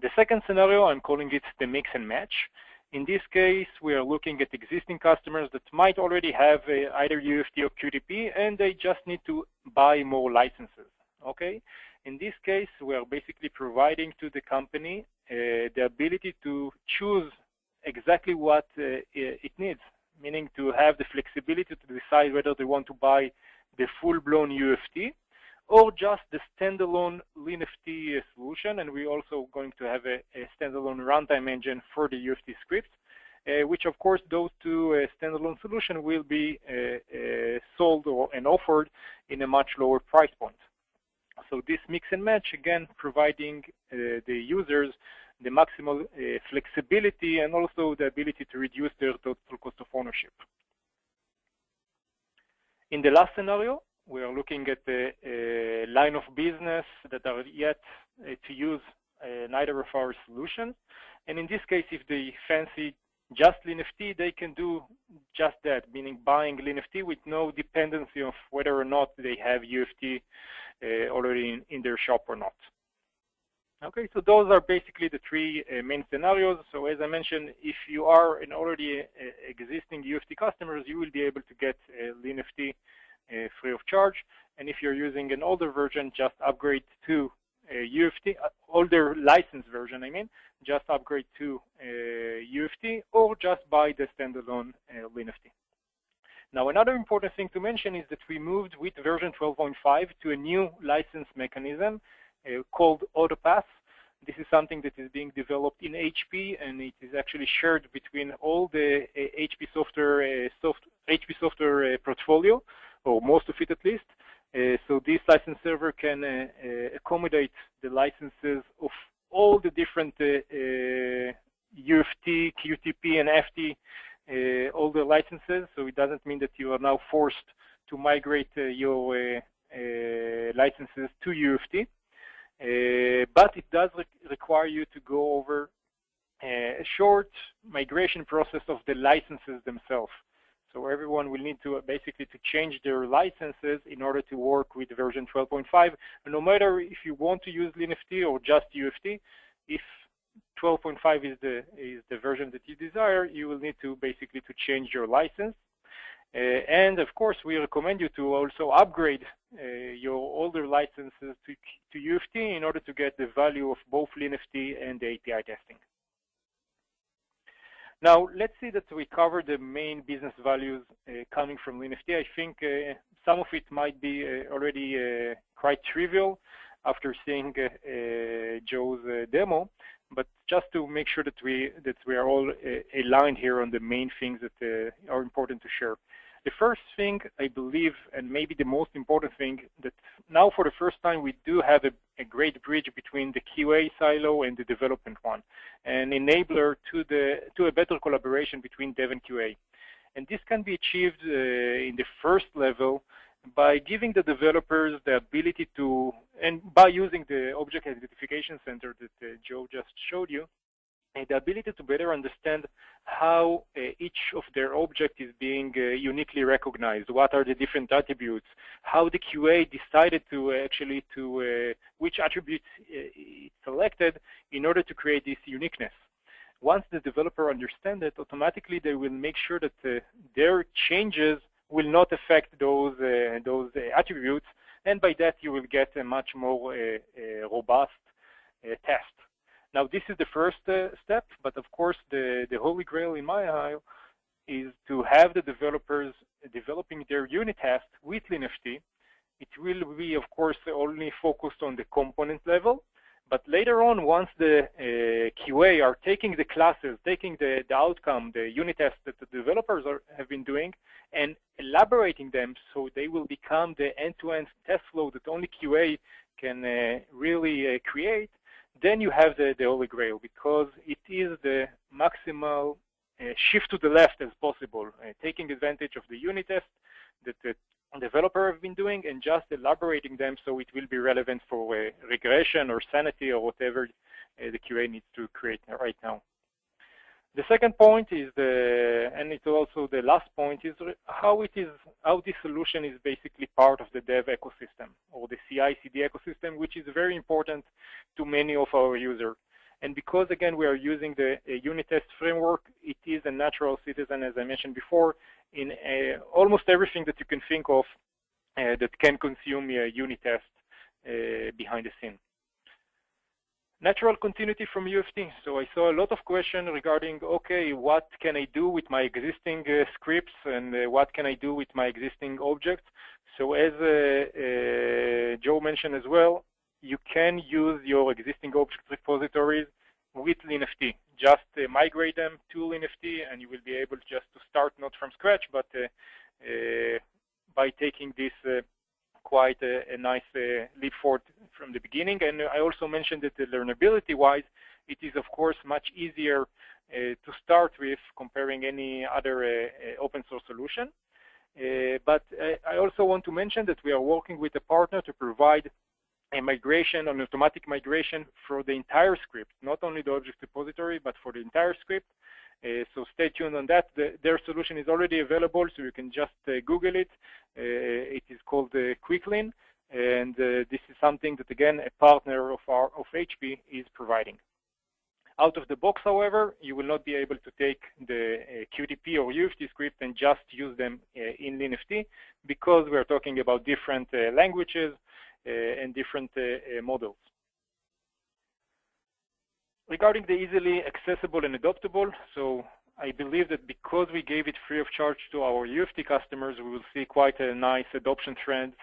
The second scenario, I'm calling it the mix and match. In this case, we are looking at existing customers that might already have either UFT or QTP, and they just need to buy more licenses. Okay. In this case, we are basically providing to the company the ability to choose exactly what it needs, meaning to have the flexibility to decide whether they want to buy the full-blown UFT or just the standalone LeanFT solution. And we're also going to have a standalone runtime engine for the UFT scripts, which of course those two standalone solutions will be sold and offered in a much lower price point. So this mix and match, again, providing the users the maximal flexibility and also the ability to reduce their total cost of ownership. In the last scenario, we are looking at the line of business that are yet to use neither of our solutions. And in this case, if they fancy just LeanFT, they can do just that, meaning buying LeanFT with no dependency of whether or not they have UFT already in their shop or not. Okay, so those are basically the three main scenarios. So as I mentioned, if you are an already existing UFT customers, you will be able to get LeanFT free of charge. And if you're using an older version, just upgrade to UFT, older license version, I mean, just upgrade to UFT or just buy the standalone LeanFT. Now, another important thing to mention is that we moved with version 12.5 to a new license mechanism called AutoPass. This is something that is being developed in HP, and it is actually shared between all the HP software portfolio, or most of it at least. So this license server can accommodate the licenses of all the different UFT, QTP, and FT, all the licenses. So it doesn't mean that you are now forced to migrate your licenses to UFT. But it does require you to go over a short migration process of the licenses themselves. So everyone will need to basically to change their licenses in order to work with version 12.5. And no matter if you want to use LeanFT or just UFT, if 12.5 is the version that you desire, you will need to basically to change your license. And of course, we recommend you to also upgrade your older licenses to UFT in order to get the value of both LeanFT and the API testing. Now, let's see that we cover the main business values coming from LeanFT. I think some of it might be already quite trivial after seeing Joe's demo, but just to make sure that we are all aligned here on the main things that are important to share. The first thing, I believe, and maybe the most important thing, that now for the first time we do have a great bridge between the QA silo and the development one, an enabler to a better collaboration between dev and QA. And this can be achieved in the first level by giving the developers the ability to, and by using the Object Identification Center that Joe just showed you, the ability to better understand how each of their object is being uniquely recognized, what are the different attributes, how the QA decided to which attributes it selected in order to create this uniqueness. Once the developer understands it, automatically they will make sure that their changes will not affect those attributes, and by that you will get a much more robust test. Now, this is the first step, but of course, the holy grail in my eye is to have the developers developing their unit test with LeanFT. It will be, of course, only focused on the component level, but later on, once the QA are taking the classes, taking the outcome, the unit test that the developers have been doing, and elaborating them so they will become the end-to-end test flow that only QA can really create, then you have the holy grail, because it is the maximal shift to the left as possible, taking advantage of the unit test that the developer have been doing and just elaborating them so it will be relevant for regression or sanity or whatever the QA needs to create right now. The second point is and it's also the last point, is how this solution is basically part of the dev ecosystem or the CI/CD ecosystem, which is very important to many of our users. And because, again, we are using the unit test framework, it is a natural citizen, as I mentioned before, in almost everything that you can think of that can consume a unit test behind the scene. Natural continuity from UFT. So I saw a lot of questions regarding, okay, what can I do with my existing scripts and what can I do with my existing objects? So as Joe mentioned as well, you can use your existing object repositories with LeanFT. Just migrate them to LeanFT and you will be able just to start not from scratch, but by taking this quite a nice leap forward from the beginning. And I also mentioned that learnability-wise, it is, of course, much easier to start with comparing any other open source solution. But I also want to mention that we are working with a partner to provide a migration, an automatic migration for the entire script, not only the object repository, but for the entire script. So stay tuned on that. Their solution is already available, so you can just Google it. It is called QuickLean, and this is something that, again, a partner of HP is providing. Out of the box, however, you will not be able to take the QTP or UFT script and just use them in LeanFT, because we are talking about different languages and different models. Regarding the easily accessible and adoptable, so I believe that because we gave it free of charge to our UFT customers, we will see quite a nice adoption trend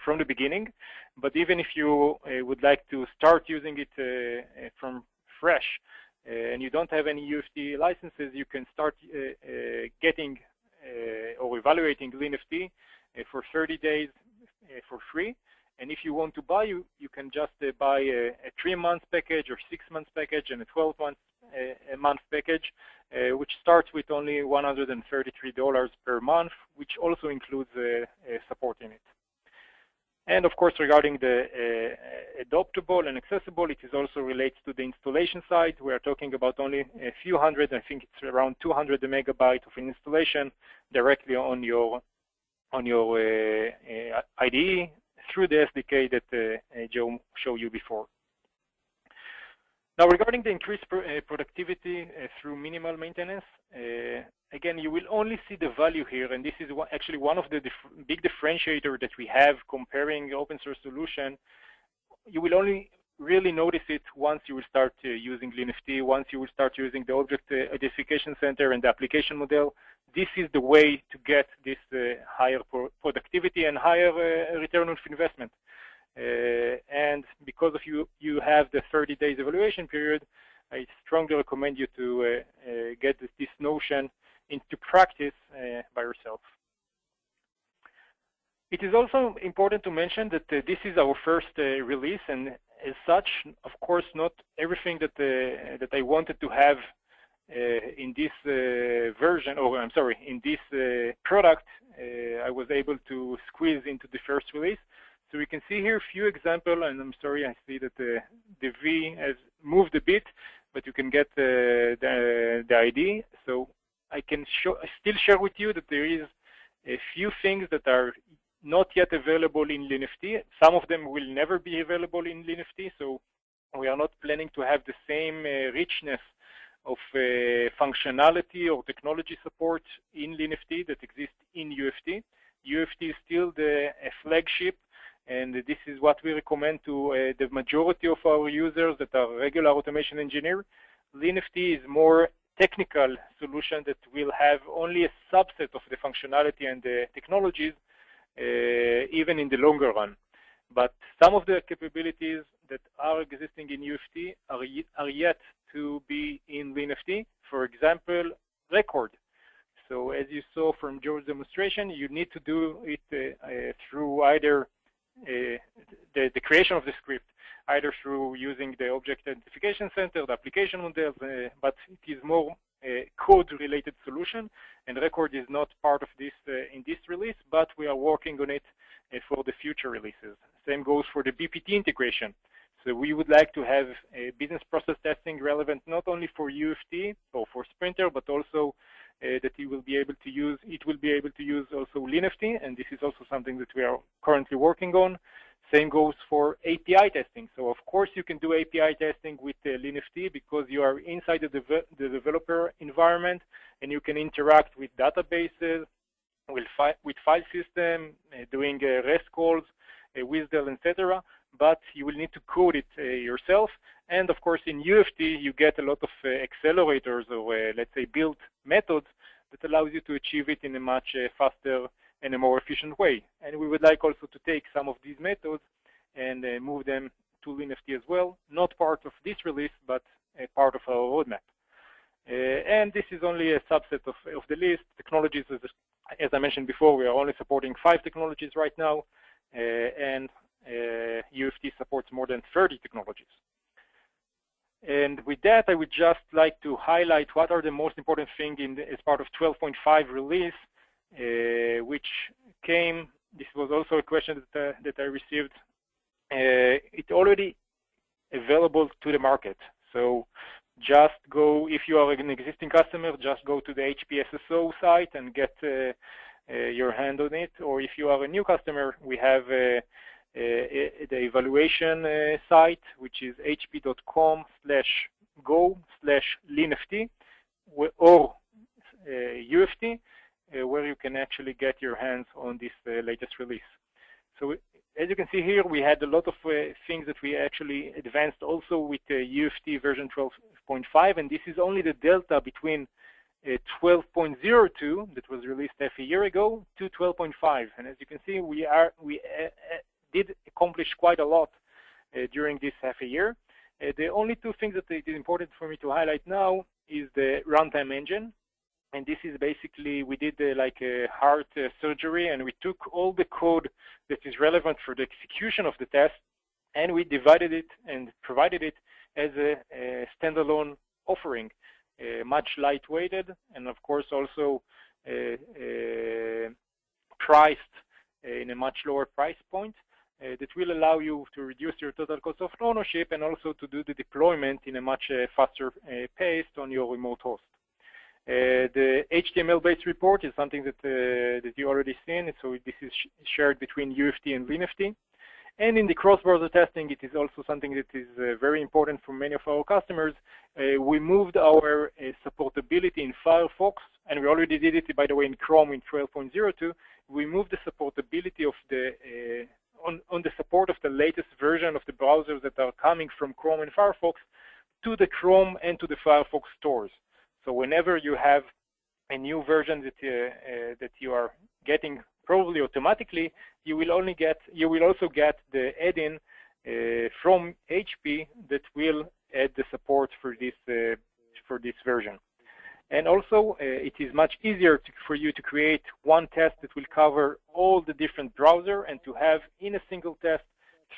from the beginning. But even if you would like to start using it from fresh and you don't have any UFT licenses, you can start getting or evaluating LeanFT for 30 days for free. And if you want to buy, you can just buy a 3-month package or 6-month package and a 12-month package, which starts with only $133 per month, which also includes support in it. And of course, regarding the adoptable and accessible, it is also relates to the installation side. We are talking about only a few hundred, I think it's around 200 megabytes of installation directly on your IDE, through the SDK that Joe showed you before. Now, regarding the increased productivity through minimal maintenance, again, you will only see the value here, and this is actually one of the big differentiators that we have comparing open source solution. You will only really notice it once you will start using LeanFT, once you will start using the Object Identification Center and the application model. This is the way to get this higher productivity and higher return on investment. And because of you have the 30 days evaluation period, I strongly recommend you to get this notion into practice by yourself. It is also important to mention that this is our first release, and as such, of course, not everything that I wanted to have in this version, or I'm sorry, in this product, I was able to squeeze into the first release. So we can see here a few examples, and I'm sorry, I see that the V has moved a bit, but you can get the ID. So I can still share with you that there is a few things that are not yet available in LeanFT. Some of them will never be available in LeanFT, so we are not planning to have the same richness of functionality or technology support in LeanFT that exists in UFT. UFT is still the flagship, and this is what we recommend to the majority of our users that are regular automation engineers. LeanFT is more technical solution that will have only a subset of the functionality and the technologies, even in the longer run. But some of the capabilities that are existing in UFT are yet to be in LeanFT. For example, record. So as you saw from Joe's demonstration, you need to do it through either the creation of the script, either through using the Object Identification Center, the application model, but it is more a code-related solution, and record is not part of this in this release, but we are working on it for the future releases. Same goes for the BPT integration. So we would like to have a business process testing relevant not only for UFT or for Sprinter, but also that it will be able to use also LeanFT, and this is also something that we are currently working on. Same goes for API testing. So of course you can do API testing with LeanFT because you are inside the developer environment and you can interact with databases, with file system, doing REST calls, WSDL, etc. But you will need to code it yourself. And of course in UFT you get a lot of accelerators or let's say build methods that allows you to achieve it in a much faster and a more efficient way. And we would like also to take some of these methods and move them to LeanFT as well, not part of this release, but a part of our roadmap. And this is only a subset of the list. Technologies, as I mentioned before, we are only supporting 5 technologies right now, and UFT supports more than 30 technologies. And with that, I would just like to highlight what are the most important things as part of 12.5 release, which came, this was also a question that I received. It's already available to the market. So just go, if you are an existing customer, just go to the HP SSO site and get your hand on it. Or if you are a new customer, we have the evaluation site, which is hp.com/go/LeanFT or UFT, where you can actually get your hands on this latest release. So as you can see here, we had a lot of things that we actually advanced also with UFT version 12.5, and this is only the delta between 12.02 that was released half a year ago to 12.5. And as you can see, we did accomplish quite a lot during this half a year. The only 2 things that it is important for me to highlight now is the runtime engine. And this is basically, we did like a heart surgery, and we took all the code that is relevant for the execution of the test, and we divided it and provided it as a standalone offering, much lightweighted, and of course also priced in a much lower price point that will allow you to reduce your total cost of ownership and also to do the deployment in a much faster pace on your remote host. The HTML-based report is something that you already seen, so this is shared between UFT and LeanFT. And in the cross-browser testing, it is also something that is very important for many of our customers. We moved our supportability in Firefox, and we already did it, by the way, in Chrome in 12.02. We moved the supportability of the on the support of the latest version of the browsers that are coming from Chrome and Firefox to the Chrome and to the Firefox stores. So whenever you have a new version that you are getting probably automatically, you will also get the add-in from HP that will add the support for this version. And also, it is much easier for you to create one test that will cover all the different browsers and to have in a single test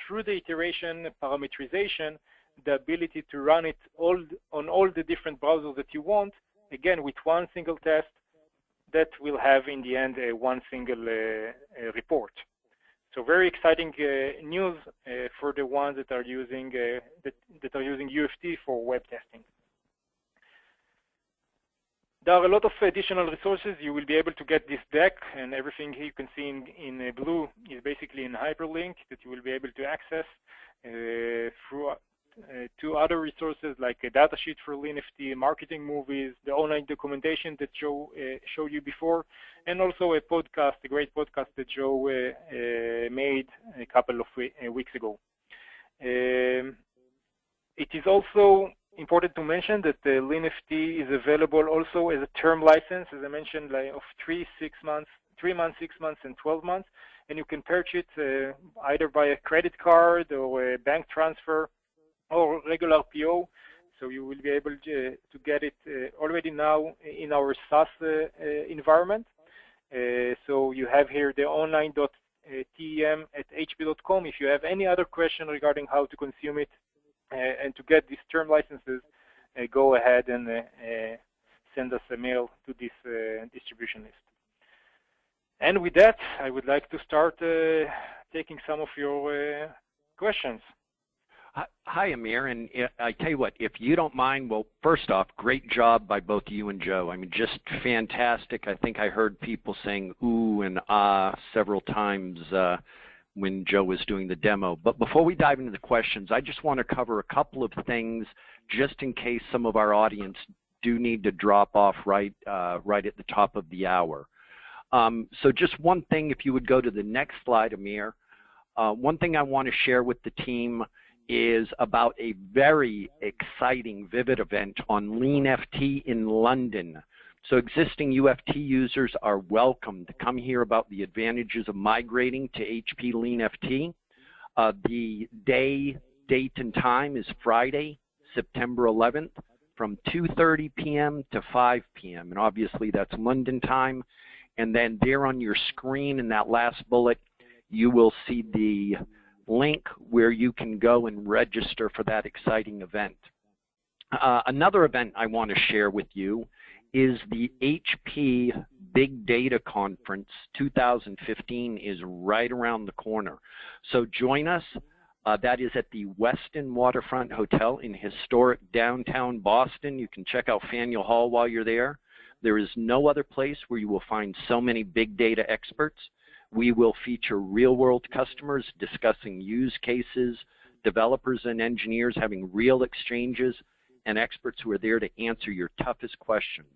through the iteration parameterization the ability to run it on all the different browsers that you want, again with one single test that will have in the end one single report. So very exciting news for the ones that are using that are using UFT for web testing. There are a lot of additional resources. You will be able to get this deck, and everything here you can see in blue is basically in hyperlink that you will be able to access through 2 other resources like a datasheet for LeanFT, marketing movies, the online documentation that Joe showed you before, and also a podcast, a great podcast that Joe made a couple of weeks ago. It is also important to mention that the LeanFT is available also as a term license, as I mentioned, like of 3 months, 6 months, and 12 months, and you can purchase it either by a credit card or a bank transfer or regular PO. So you will be able to get it already now in our SaaS environment. So you have here the online.tem@hp.com. If you have any other question regarding how to consume it and to get these term licenses, go ahead and send us a mail to this distribution list. And with that, I would like to start taking some of your questions. Hi, Amir, and I tell you what, if you don't mind, well, first off, great job by both you and Joe. I mean, just fantastic. I think I heard people saying ooh and ah several times when Joe was doing the demo. But before we dive into the questions, I just want to cover a couple of things just in case some of our audience do need to drop off right at the top of the hour. So just one thing, if you would go to the next slide, Amir. One thing I want to share with the team is about a very exciting Vivid event on LeanFT in London. So existing UFT users are welcome to come hear about the advantages of migrating to HP LeanFT. The date, and time is Friday, September 11th from 2:30 p.m. to 5 p.m. And obviously that's London time. And then there on your screen in that last bullet, you will see the link where you can go and register for that exciting event. Another event I want to share with you is the HP Big Data Conference 2015 is right around the corner. So join us. That is at the Westin Waterfront Hotel in historic downtown Boston. You can check out Faneuil Hall while you're there. There is no other place where you will find so many big data experts. We will feature real-world customers discussing use cases, developers and engineers having real exchanges, and experts who are there to answer your toughest questions.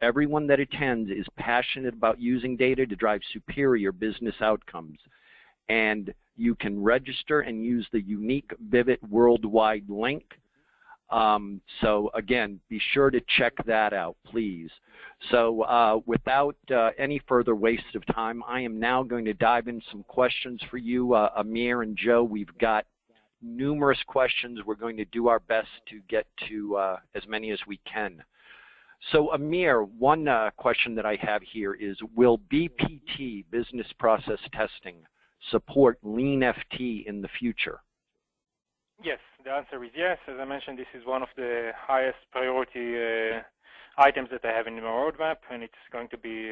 Everyone that attends is passionate about using data to drive superior business outcomes. And you can register and use the unique Vivid Worldwide link. So again, be sure to check that out, please. So without any further waste of time, I am now going to dive in some questions for you, Amir and Joe. We've got numerous questions. We're going to do our best to get to as many as we can. So Amir, one question that I have here is, will BPT, Business Process Testing, support LeanFT in the future? Yes, the answer is yes. As I mentioned, this is one of the highest priority items that I have in my roadmap, and it's going to be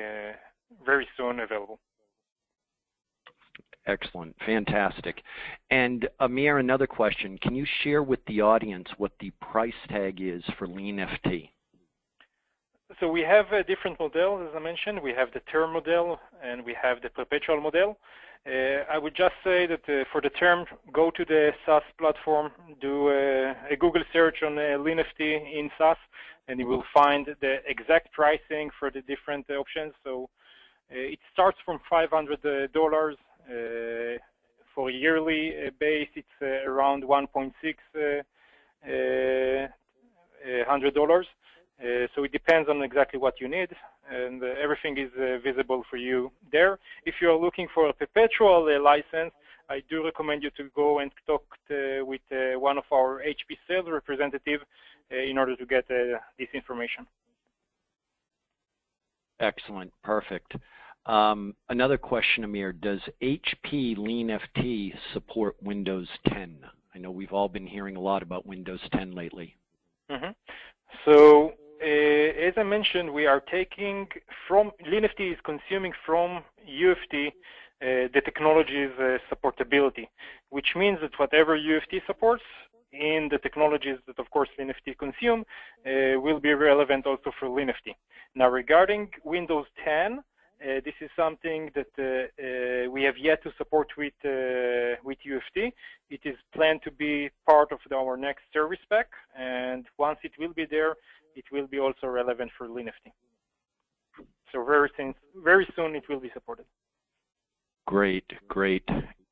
very soon available. Excellent, fantastic. And Amir, another question. Can you share with the audience what the price tag is for LeanFT? So we have different models, as I mentioned. We have the term model and we have the perpetual model. I would just say that for the term, go to the SaaS platform, do a Google search on LeanFT in SaaS, and you will find the exact pricing for the different options. So it starts from $500. For a yearly base, it's around $1,600. So it depends on exactly what you need, and everything is visible for you there. If you are looking for a perpetual license, I do recommend you to go and talk with one of our HP sales representatives in order to get this information. Excellent, perfect. Another question, Amir, does HP LeanFT support Windows 10? I know we've all been hearing a lot about Windows 10 lately. Mm-hmm. So as I mentioned, we are taking from LeanFT is consuming from UFT the technology's supportability, which means that whatever UFT supports in the technologies that, of course, LeanFT consume will be relevant also for LeanFT. Now, regarding Windows 10, this is something that we have yet to support with UFT. It is planned to be part of our next service pack, and once it will be there, it will be also relevant for LeanFT. So very soon it will be supported. Great, great.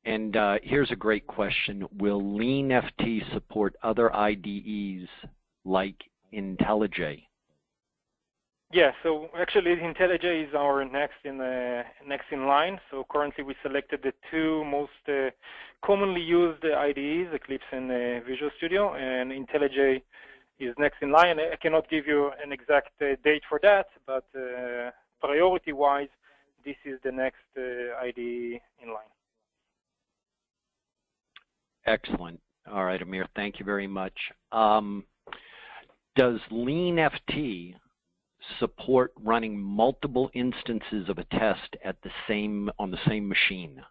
And here's a great question. Will LeanFT support other IDEs like IntelliJ? Yeah, so actually IntelliJ is our next in line. So currently we selected the two most commonly used IDEs, Eclipse and Visual Studio, and IntelliJ is next in line. I cannot give you an exact date for that, but priority-wise, this is the next IDE in line. Excellent. All right, Amir, thank you very much. Does LeanFT support running multiple instances of a test at on the same machine?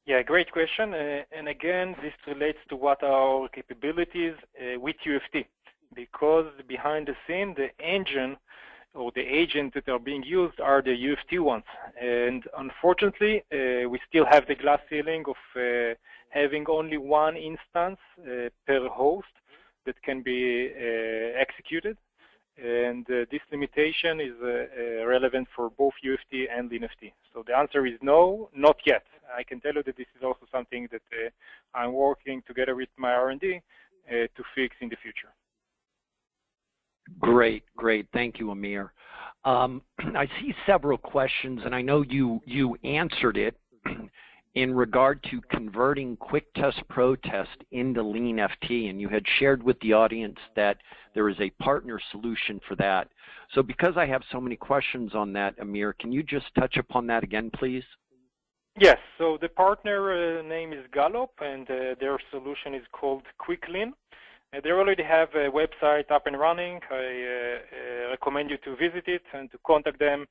Yeah, great question. And again, this relates to what our capabilities with UFT, because behind the scene, the engine or the agents that are being used are the UFT ones. And unfortunately, we still have the glass ceiling of having only one instance per host that can be executed. And this limitation is relevant for both UFT and LeanFT. So the answer is no, not yet. I can tell you that this is also something that I'm working together with my R&D to fix in the future. Great, great. Thank you, Amir. I see several questions, and I know you answered it in regard to converting QuickTest ProTest into LeanFT, and you had shared with the audience that there is a partner solution for that. So because I have so many questions on that, Amir, can you just touch upon that again, please? Yes, so the partner name is Gallup, and their solution is called QuickLean. They already have a website up and running. I recommend you to visit it and to contact them.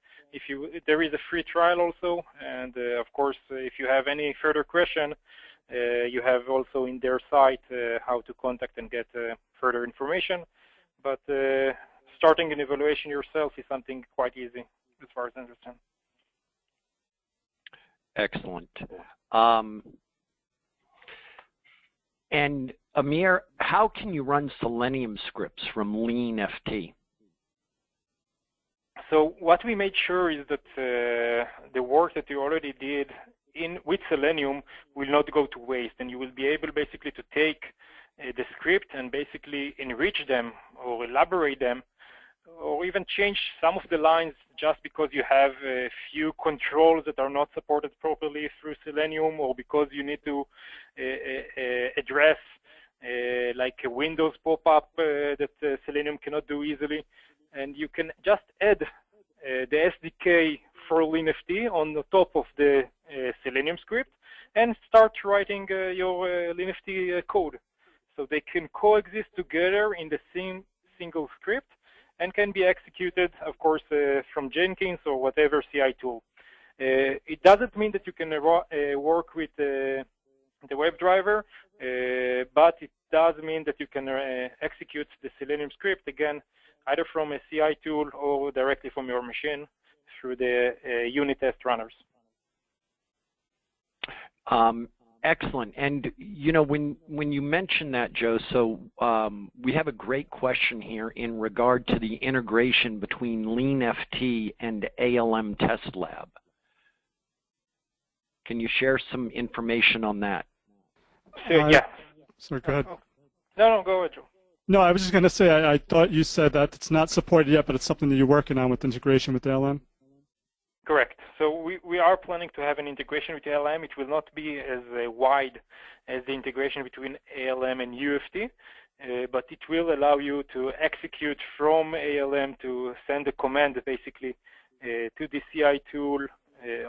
There is a free trial also, and of course, if you have any further question, you have also in their site how to contact and get further information. But starting an evaluation yourself is something quite easy, as far as I understand. Excellent. And Amir, how can you run Selenium scripts from LeanFT? So what we made sure is that the work that you already did with Selenium will not go to waste, and you will be able basically to take the script and basically enrich them or elaborate them, or even change some of the lines just because you have a few controls that are not supported properly through Selenium, or because you need to address like a Windows pop-up that Selenium cannot do easily. And you can just add the SDK for LeanFT on the top of the Selenium script and start writing your LeanFT code. So they can coexist together in the same single script and can be executed, of course, from Jenkins or whatever CI tool. It doesn't mean that you can work with the WebDriver, but it does mean that you can execute the Selenium script, again, either from a CI tool or directly from your machine through the unit test runners. Excellent. And you know, when you mention that, Joe, so we have a great question here in regard to the integration between LeanFT and ALM Test Lab. Can you share some information on that? Yeah. Sorry, go ahead. No, go ahead, Joe. No, I was just going to say, I thought you said that it's not supported yet, but it's something that you're working on with integration with ALM. Correct. So we are planning to have an integration with ALM. It will not be as wide as the integration between ALM and UFT, but it will allow you to execute from ALM to send a command basically to the CI tool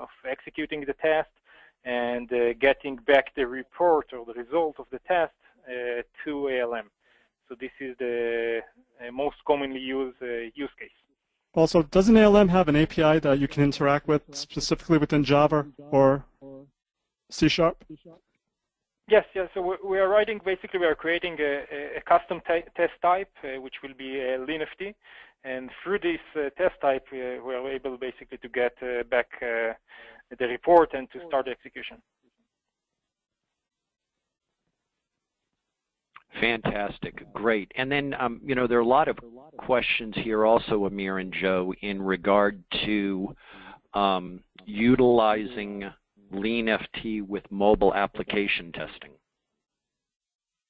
of executing the test and getting back the report or the result of the test to ALM. So this is the most commonly used use case. Also, doesn't ALM have an API that you can interact with specifically within Java or C#? Yes. So we are writing, basically we are creating a custom test type, which will be LeanFT. And through this test type, we are able basically to get back the report and to start the execution. Fantastic, great. And then, you know, there are a lot of questions here also, Amir and Joe, in regard to utilizing LeanFT with mobile application testing.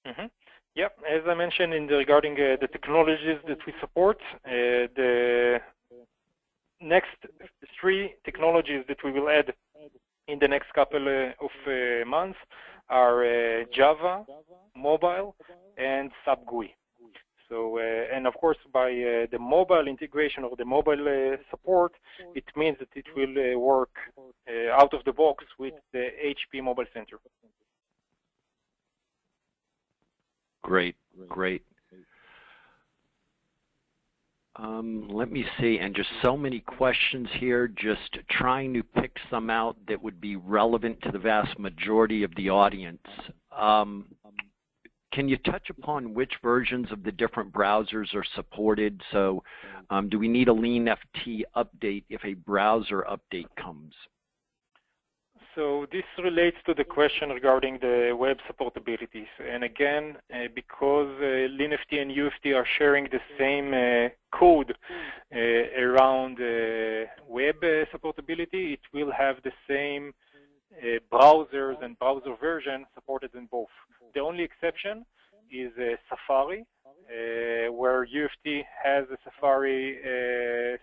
Mm-hmm. Yep, as I mentioned regarding the technologies that we support, the next 3 technologies that we will add in the next couple of months are Java, mobile, and SAP GUI. So, and of course, by the mobile integration or the mobile support, it means that it will work out of the box with the HP Mobile Center. Great. Let me see, and just so many questions here, just trying to pick some out that would be relevant to the vast majority of the audience. can you touch upon which versions of the different browsers are supported? So do we need a LeanFT update if a browser update comes? So this relates to the question regarding the web supportability. And again, because LeanFT and UFT are sharing the same code around web supportability, it will have the same browsers and browser version supported in both. The only exception is Safari, where UFT has a Safari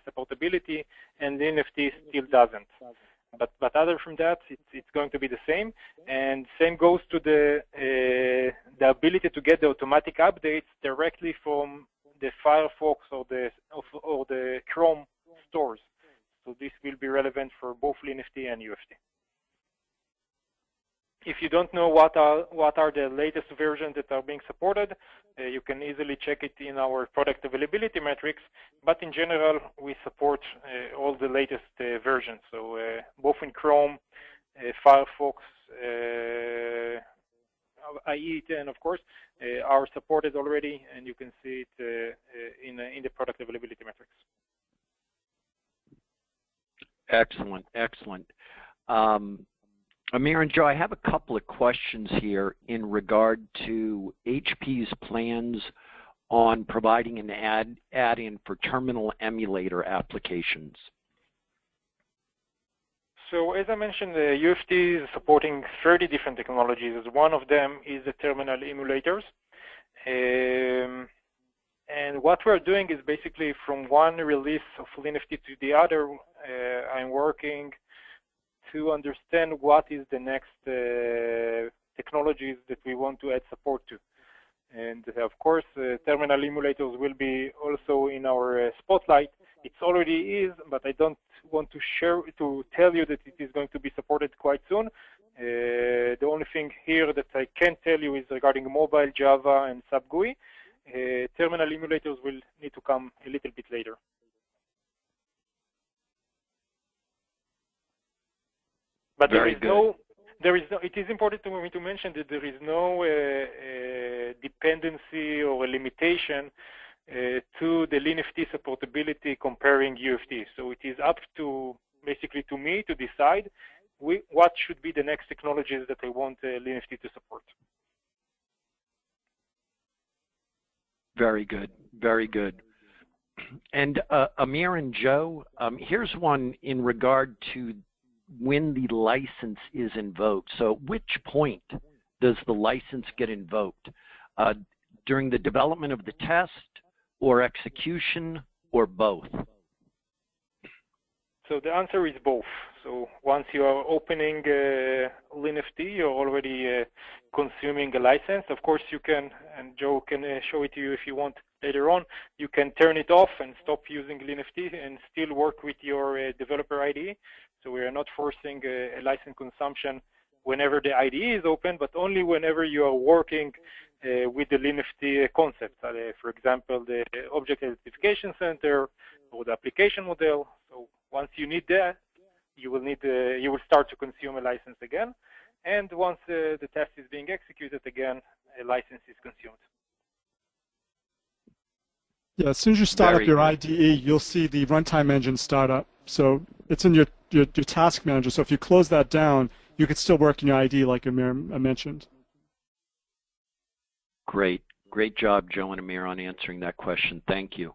supportability and LeanFT still doesn't. But other from that, it's going to be the same. And same goes to the ability to get the automatic updates directly from the Firefox or the Chrome stores. So this will be relevant for both LeanFT and UFT. If you don't know what are the latest versions that are being supported, you can easily check it in our product availability metrics. But in general, we support all the latest versions. So both in Chrome, Firefox, IE 10, of course, are supported already, and you can see it in the product availability metrics. Excellent, excellent. Amir and Joe, I have a couple of questions here in regard to HP's plans on providing an add-in for terminal emulator applications. So as I mentioned, UFT is supporting 30 different technologies. One of them is the terminal emulators. And what we're doing is basically from one release of LeanFT to the other, I'm working to understand what is the next technologies that we want to add support to. And of course, terminal emulators will be also in our spotlight. It already is, but I don't want to tell you that it is going to be supported quite soon. The only thing here that I can tell you is regarding mobile, Java, and sub-GUI. Terminal emulators will need to come a little bit later. But it is important to me to mention that there is no dependency or a limitation to the LeanFT supportability comparing UFT. So it is up to basically to me to decide what should be the next technologies that I want LeanFT to support. Very good, very good. And Amir and Joe, here's one in regard to when the license is invoked. So at which point does the license get invoked? During the development of the test or execution or both? So the answer is both. So once you are opening LeanFT, you're already consuming a license. Of course, you can, and Joe can show it to you if you want later on, you can turn it off and stop using LeanFT and still work with your developer IDE. So we are not forcing a license consumption whenever the IDE is open, but only whenever you are working with the LeanFT concept. For example, the Object Identification Center or the application model. So once you need that, you will start to consume a license again. And once the test is being executed again, a license is consumed. Yeah, as soon as you start up your IDE, you'll see the runtime engine start up. So it's in your task manager. So if you close that down, you can still work in your IDE like Amir mentioned. Great. Great job, Joe and Amir, on answering that question. Thank you.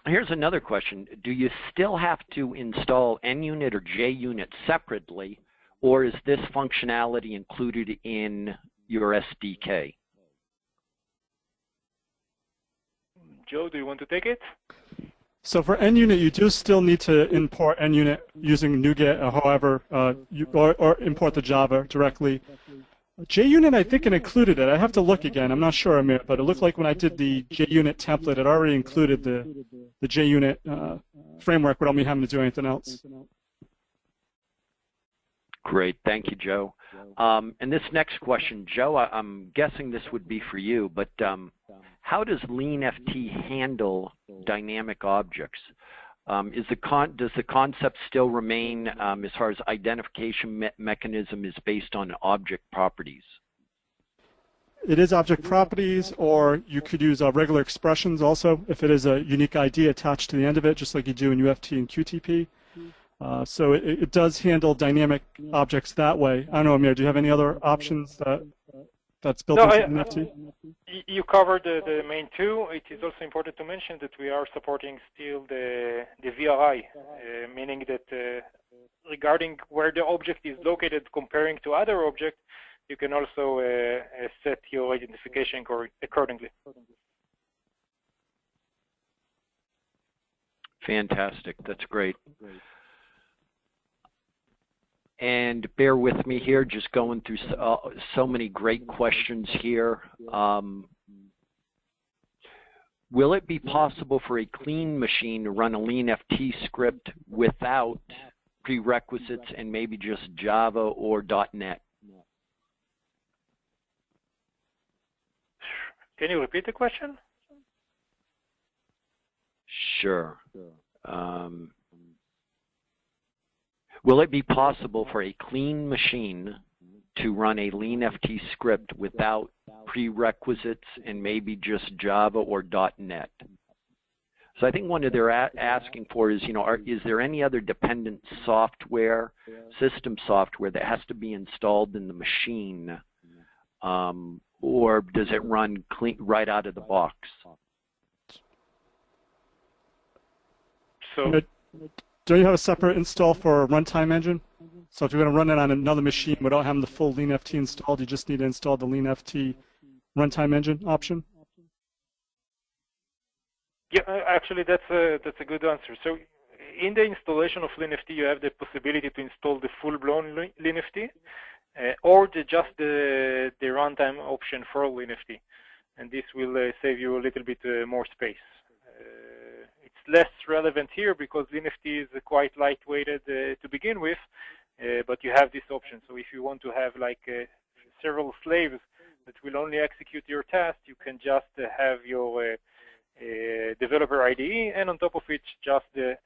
Here's another question. Do you still have to install NUnit or JUnit separately, or is this functionality included in your SDK? Joe, do you want to take it? So for NUnit, you do still need to import NUnit using NuGet or however, or import the Java directly. JUnit, I think it included it. I have to look again. I'm not sure, Amir, but it looked like when I did the JUnit template, it already included the JUnit framework without me having to do anything else. Great. Thank you, Joe. And this next question, Joe, I'm guessing this would be for you, but how does LeanFT handle dynamic objects? Does the concept still remain as far as identification mechanism is based on object properties? it is object properties, or you could use regular expressions also if it is a unique ID attached to the end of it, just like you do in UFT and QTP. So it does handle dynamic objects that way. I don't know, Amir, do you have any other options that's built into NFT? You covered the main two. It is also important to mention that we are supporting still the VRI, meaning that regarding where the object is located comparing to other objects, you can also set your identification accordingly. Fantastic. That's great. And bear with me here, just going through so many great questions here. Will it be possible for a clean machine to run a leanFT script without prerequisites and maybe just Java or .NET? Can you repeat the question? Sure. Will it be possible for a clean machine to run a leanFT script without prerequisites and maybe just Java or .NET? So I think one of they're asking for is, is there any other dependent software, system software that has to be installed in the machine, or does it run clean right out of the box? So. Do you have a separate install for a runtime engine? So if you're going to run it on another machine without having the full leanFT installed, you just need to install the leanFT runtime engine option? Yeah, actually that's a good answer. So in the installation of leanFT, you have the possibility to install the full-blown leanFT or just the runtime option for leanFT. And this will save you a little bit more space. Less relevant here because leanFT is quite lightweighted to begin with, but you have this option. So if you want to have like several slaves that will only execute your task, you can just have your developer IDE, and on top of it, just the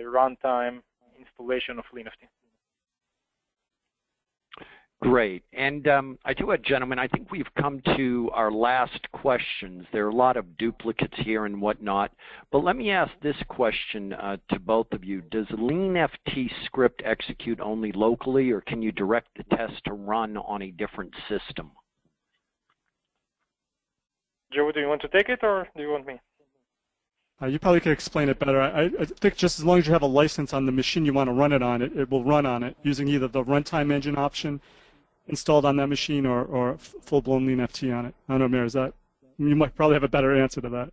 runtime installation of leanFT. Great. And I do have, gentlemen, I think we've come to our last questions. There are a lot of duplicates here and whatnot. But let me ask this question to both of you. Does leanFT script execute only locally, or can you direct the test to run on a different system? Joe, do you want to take it, or do you want me? You probably could explain it better. I think just as long as you have a license on the machine you want to run it on, it will run on it using either the runtime engine option installed on that machine or full-blown leanFT on it. I don't know, Amir, you might probably have a better answer to that.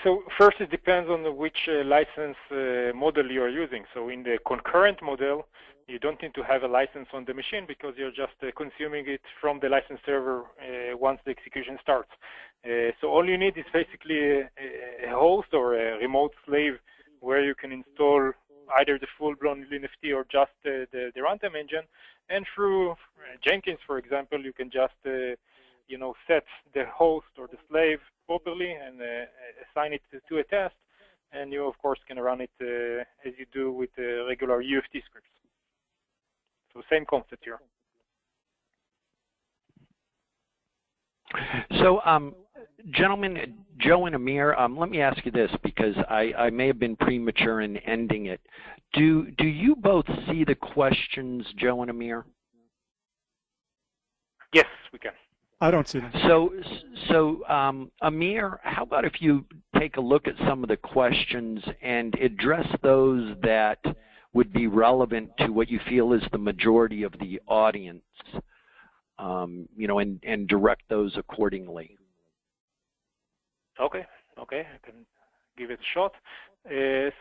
So first, it depends on which license model you are using. So in the concurrent model, you don't need to have a license on the machine because you're just consuming it from the license server once the execution starts. So all you need is basically a host or a remote slave where you can install either the full-blown leanFT or just the runtime engine. And through Jenkins, for example, you can just set the host or the slave properly and assign it to a test. And you, of course, can run it as you do with regular UFT scripts. So same concept here. So, gentlemen, Joe and Amir, let me ask you this because I may have been premature in ending it. Do you both see the questions, Joe and Amir? Yes, we can. I don't see them. So Amir, how about if you take a look at some of the questions and address those that would be relevant to what you feel is the majority of the audience, and direct those accordingly. Okay, I can give it a shot.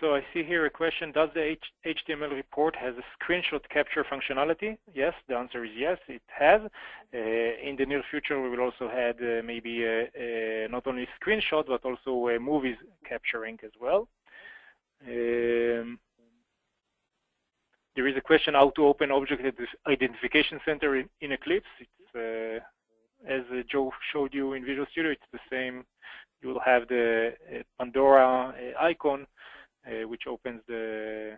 So I see here a question, does the HTML report has a screenshot capture functionality? Yes, the answer is yes, it has. In the near future, we will also add maybe not only screenshot, but also movies capturing as well. There is a question how to open Object Identification Center in Eclipse. It's, as Joe showed you in Visual Studio, it's the same. You will have the Pandora icon, which opens the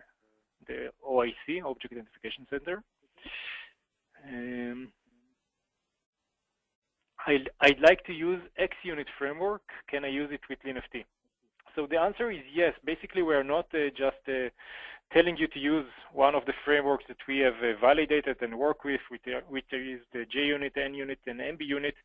OIC, Object Identification Center. I'd like to use XUnit framework. Can I use it with LeanFT? So the answer is yes. Basically, we are not just telling you to use one of the frameworks that we have validated and work with, which is the JUnit, NUnit, and MBUnit.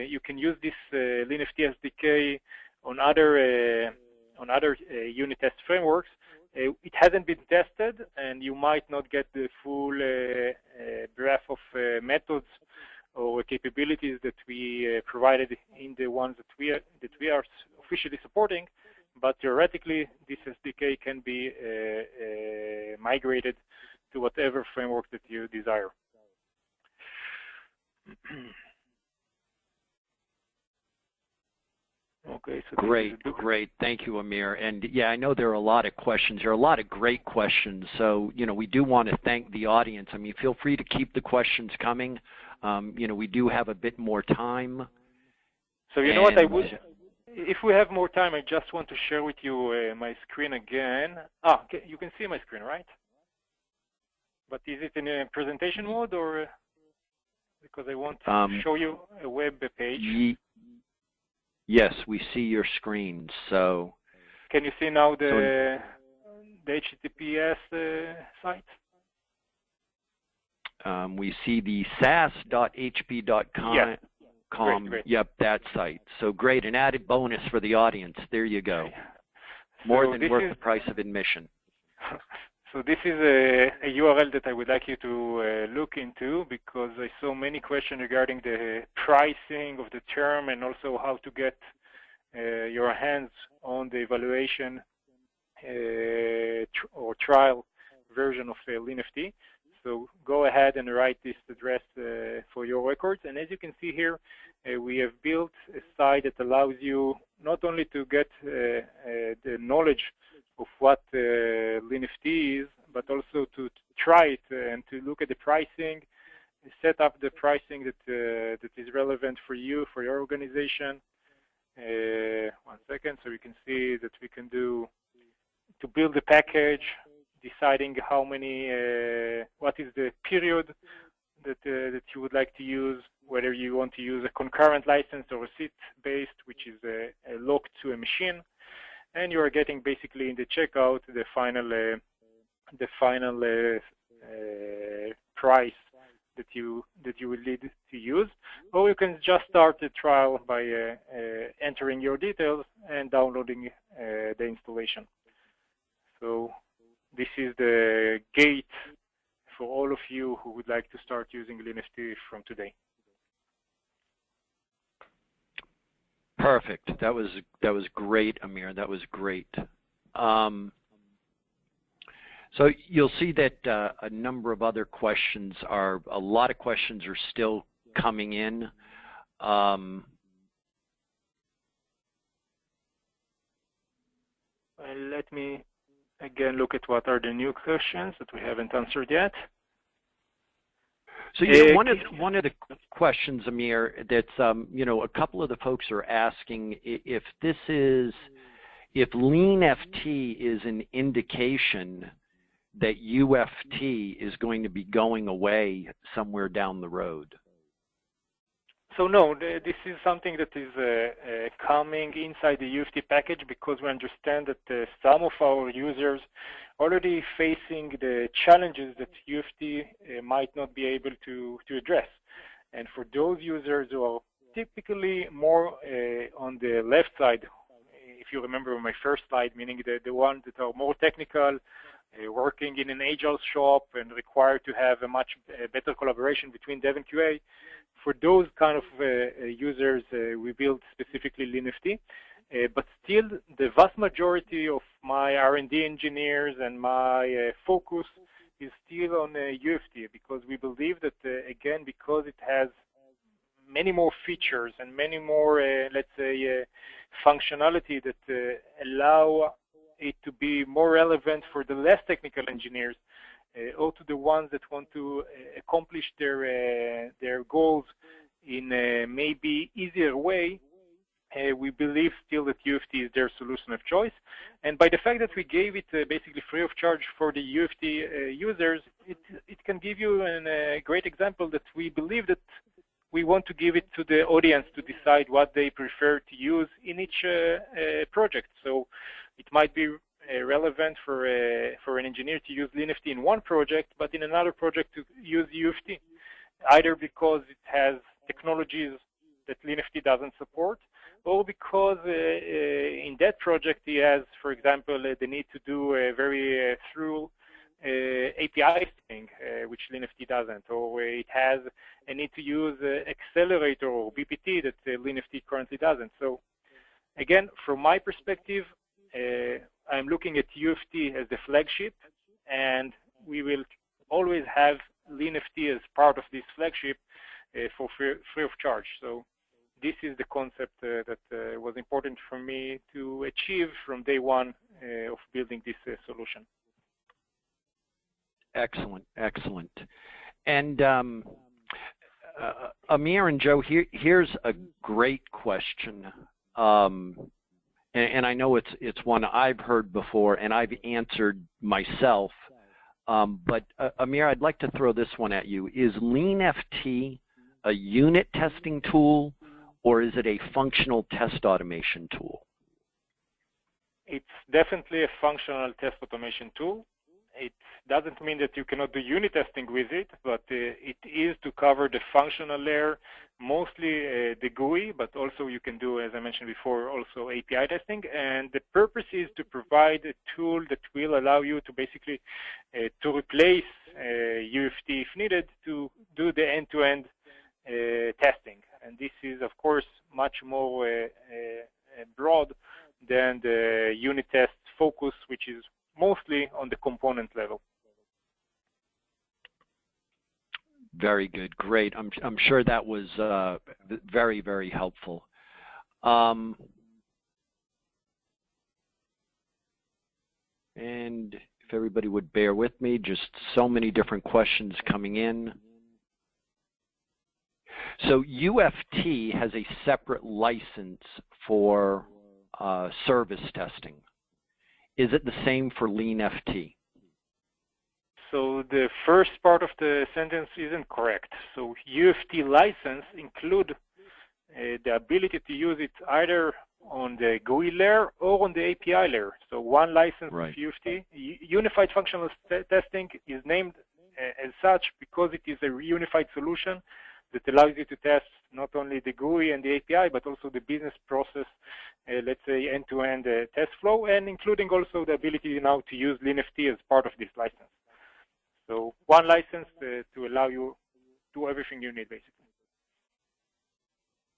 You can use this LeanFT SDK on other unit test frameworks. It hasn't been tested, and you might not get the full breadth of methods or capabilities that we provided in the ones that we are officially supporting. But theoretically, this SDK can be migrated to whatever framework that you desire. Okay, so great. Thank you, Amir. And yeah, I know there are a lot of questions. There are a lot of great questions. So, we do want to thank the audience. I mean, feel free to keep the questions coming. We do have a bit more time. So you know what I would, if we have more time, I just want to share with you my screen again. Okay, you can see my screen, right? But is it in a presentation mode or because I want to show you a web page? Yes, we see your screen. So can you see now the HTTPS site? We see the sas.hp.com. Yeah. Great. Yep, that site. So great, an added bonus for the audience. There you go. Okay. More than worth the price of admission. So this is a URL that I would like you to look into, because I saw many questions regarding the pricing of the term and also how to get your hands on the evaluation or trial version of LeanFT. So go ahead and write this address for your records. And as you can see here, we have built a site that allows you not only to get the knowledge of what LeanFT is, but also to try it and to look at the pricing, set up the pricing that is relevant for you, for your organization. 1 second, so we can see that we can do to build the package, deciding how many, what is the period that you would like to use, whether you want to use a concurrent license or a seat-based, which is locked to a machine, and you are getting basically in the checkout the final price that you will need to use. Or you can just start the trial by entering your details and downloading the installation. So this is the gate for all of you who would like to start using LeanFT from today. Perfect. That was great, Amir. That was great. So you'll see that a number of other questions a lot of questions are still coming in. Let me again look at what are the new questions that we haven't answered yet. So one of the questions, Amir, that's a couple of the folks are asking if LeanFT is an indication that UFT is going to be going away somewhere down the road. So no, this is something that is coming inside the UFT package, because we understand that some of our users already facing the challenges that UFT might not be able to address. And for those users who are typically more on the left side, if you remember my first slide, meaning the ones that are more technical, working in an agile shop and required to have a much better collaboration between dev and QA, for those kind of users, we built specifically LeanFT. But still, the vast majority of my R&D engineers and my focus is still on UFT, because we believe that, again, because it has many more features and many more, let's say, functionality that allow it to be more relevant for the less technical engineers, or to the ones that want to accomplish their goals in a maybe easier way. We believe still that UFT is their solution of choice. And by the fact that we gave it basically free of charge for the UFT users, it can give you a great example that we believe that we want to give it to the audience to decide what they prefer to use in each project. So it might be relevant for an engineer to use LeanFT in one project, but in another project to use UFT, either because it has technologies that LeanFT doesn't support, or because in that project he has, for example, the need to do a very through API thing, which LeanFT doesn't, or it has a need to use Accelerator or BPT that LeanFT currently doesn't. So again, from my perspective, I'm looking at UFT as the flagship, and we will always have LeanFT as part of this flagship for free of charge. So this is the concept that was important for me to achieve from day one of building this solution. Excellent, excellent. And Amir and Joe, here's a great question. And I know it's one I've heard before and I've answered myself. But Amir, I'd like to throw this one at you. Is LeanFT a unit testing tool, or is it a functional test automation tool? It's definitely a functional test automation tool. It doesn't mean that you cannot do unit testing with it, but it is to cover the functional layer, mostly the GUI, but also you can do, as I mentioned before, also API testing. And the purpose is to provide a tool that will allow you to basically to replace UFT if needed to do the end-to-end testing. And this is, of course, much more broad than the unit test focus, which is mostly on the component level. Very good, great. I'm sure that was very, very helpful. And if everybody would bear with me, just so many different questions coming in. So UFT has a separate license for service testing. Is it the same for LeanFT? So the first part of the sentence isn't correct. So UFT license include the ability to use it either on the GUI layer or on the API layer. So one license of UFT, Unified Functional Testing, is named as such because it is a reunified solution that allows you to test not only the GUI and the API, but also the business process, let's say end-to-end test flow, and including also the ability now to use LeanFT as part of this license. So one license to allow you to do everything you need, basically.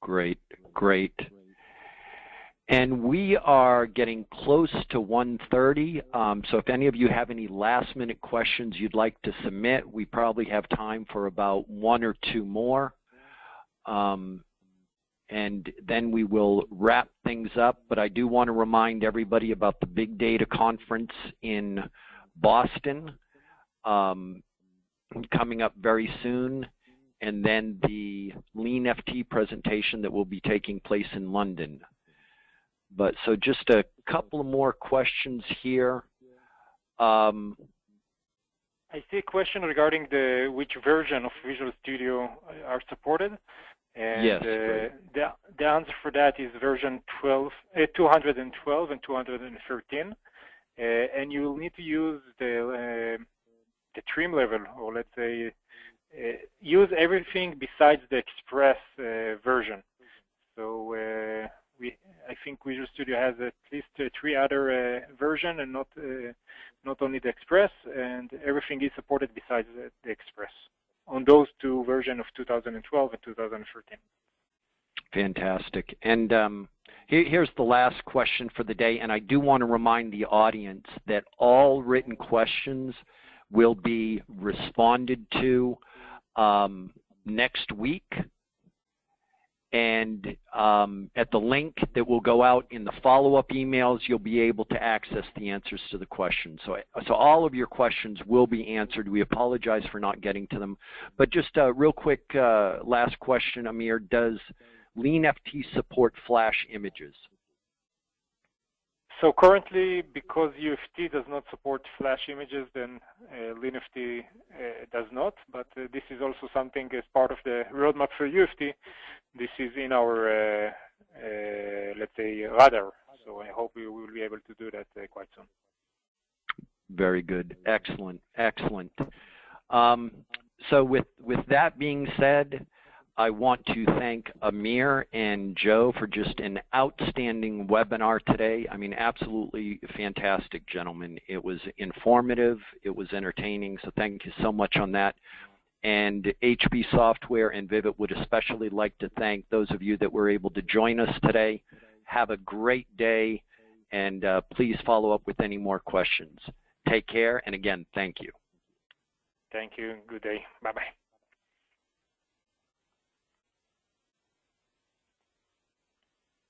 Great, great. And we are getting close to 1:30, so if any of you have any last-minute questions you'd like to submit, we probably have time for about one or two more. And then we will wrap things up, but I do want to remind everybody about the Big Data Conference in Boston coming up very soon, and then the LeanFT presentation that will be taking place in London. But so just a couple of more questions here. I see a question regarding which version of Visual Studio are supported. And yes, the answer for that is version 212 and 213. And you will need to use the trim level, or let's say use everything besides the Express version. So I think Visual Studio has at least 3 other versions, and not only the Express, and everything is supported besides the Express on those 2 versions of 2012 and 2013. Fantastic. And here's the last question for the day, and I do want to remind the audience that all written questions will be responded to next week. And at the link that will go out in the follow-up emails, you'll be able to access the answers to the questions. So all of your questions will be answered. We apologize for not getting to them. But just a real quick last question, Amir. Does LeanFT support Flash images? So currently, because UFT does not support Flash images, then LeanFT does not. But this is also something as part of the roadmap for UFT. This is in our, let's say, radar. So I hope we will be able to do that quite soon. Very good. Excellent. Excellent. So with that being said, I want to thank Amir and Joe for just an outstanding webinar today. I mean, absolutely fantastic, gentlemen. It was informative. It was entertaining. So thank you so much on that. And HB Software and Vivit would especially like to thank those of you that were able to join us today. Have a great day, and please follow up with any more questions. Take care, and again, thank you. Thank you. Good day. Bye-bye.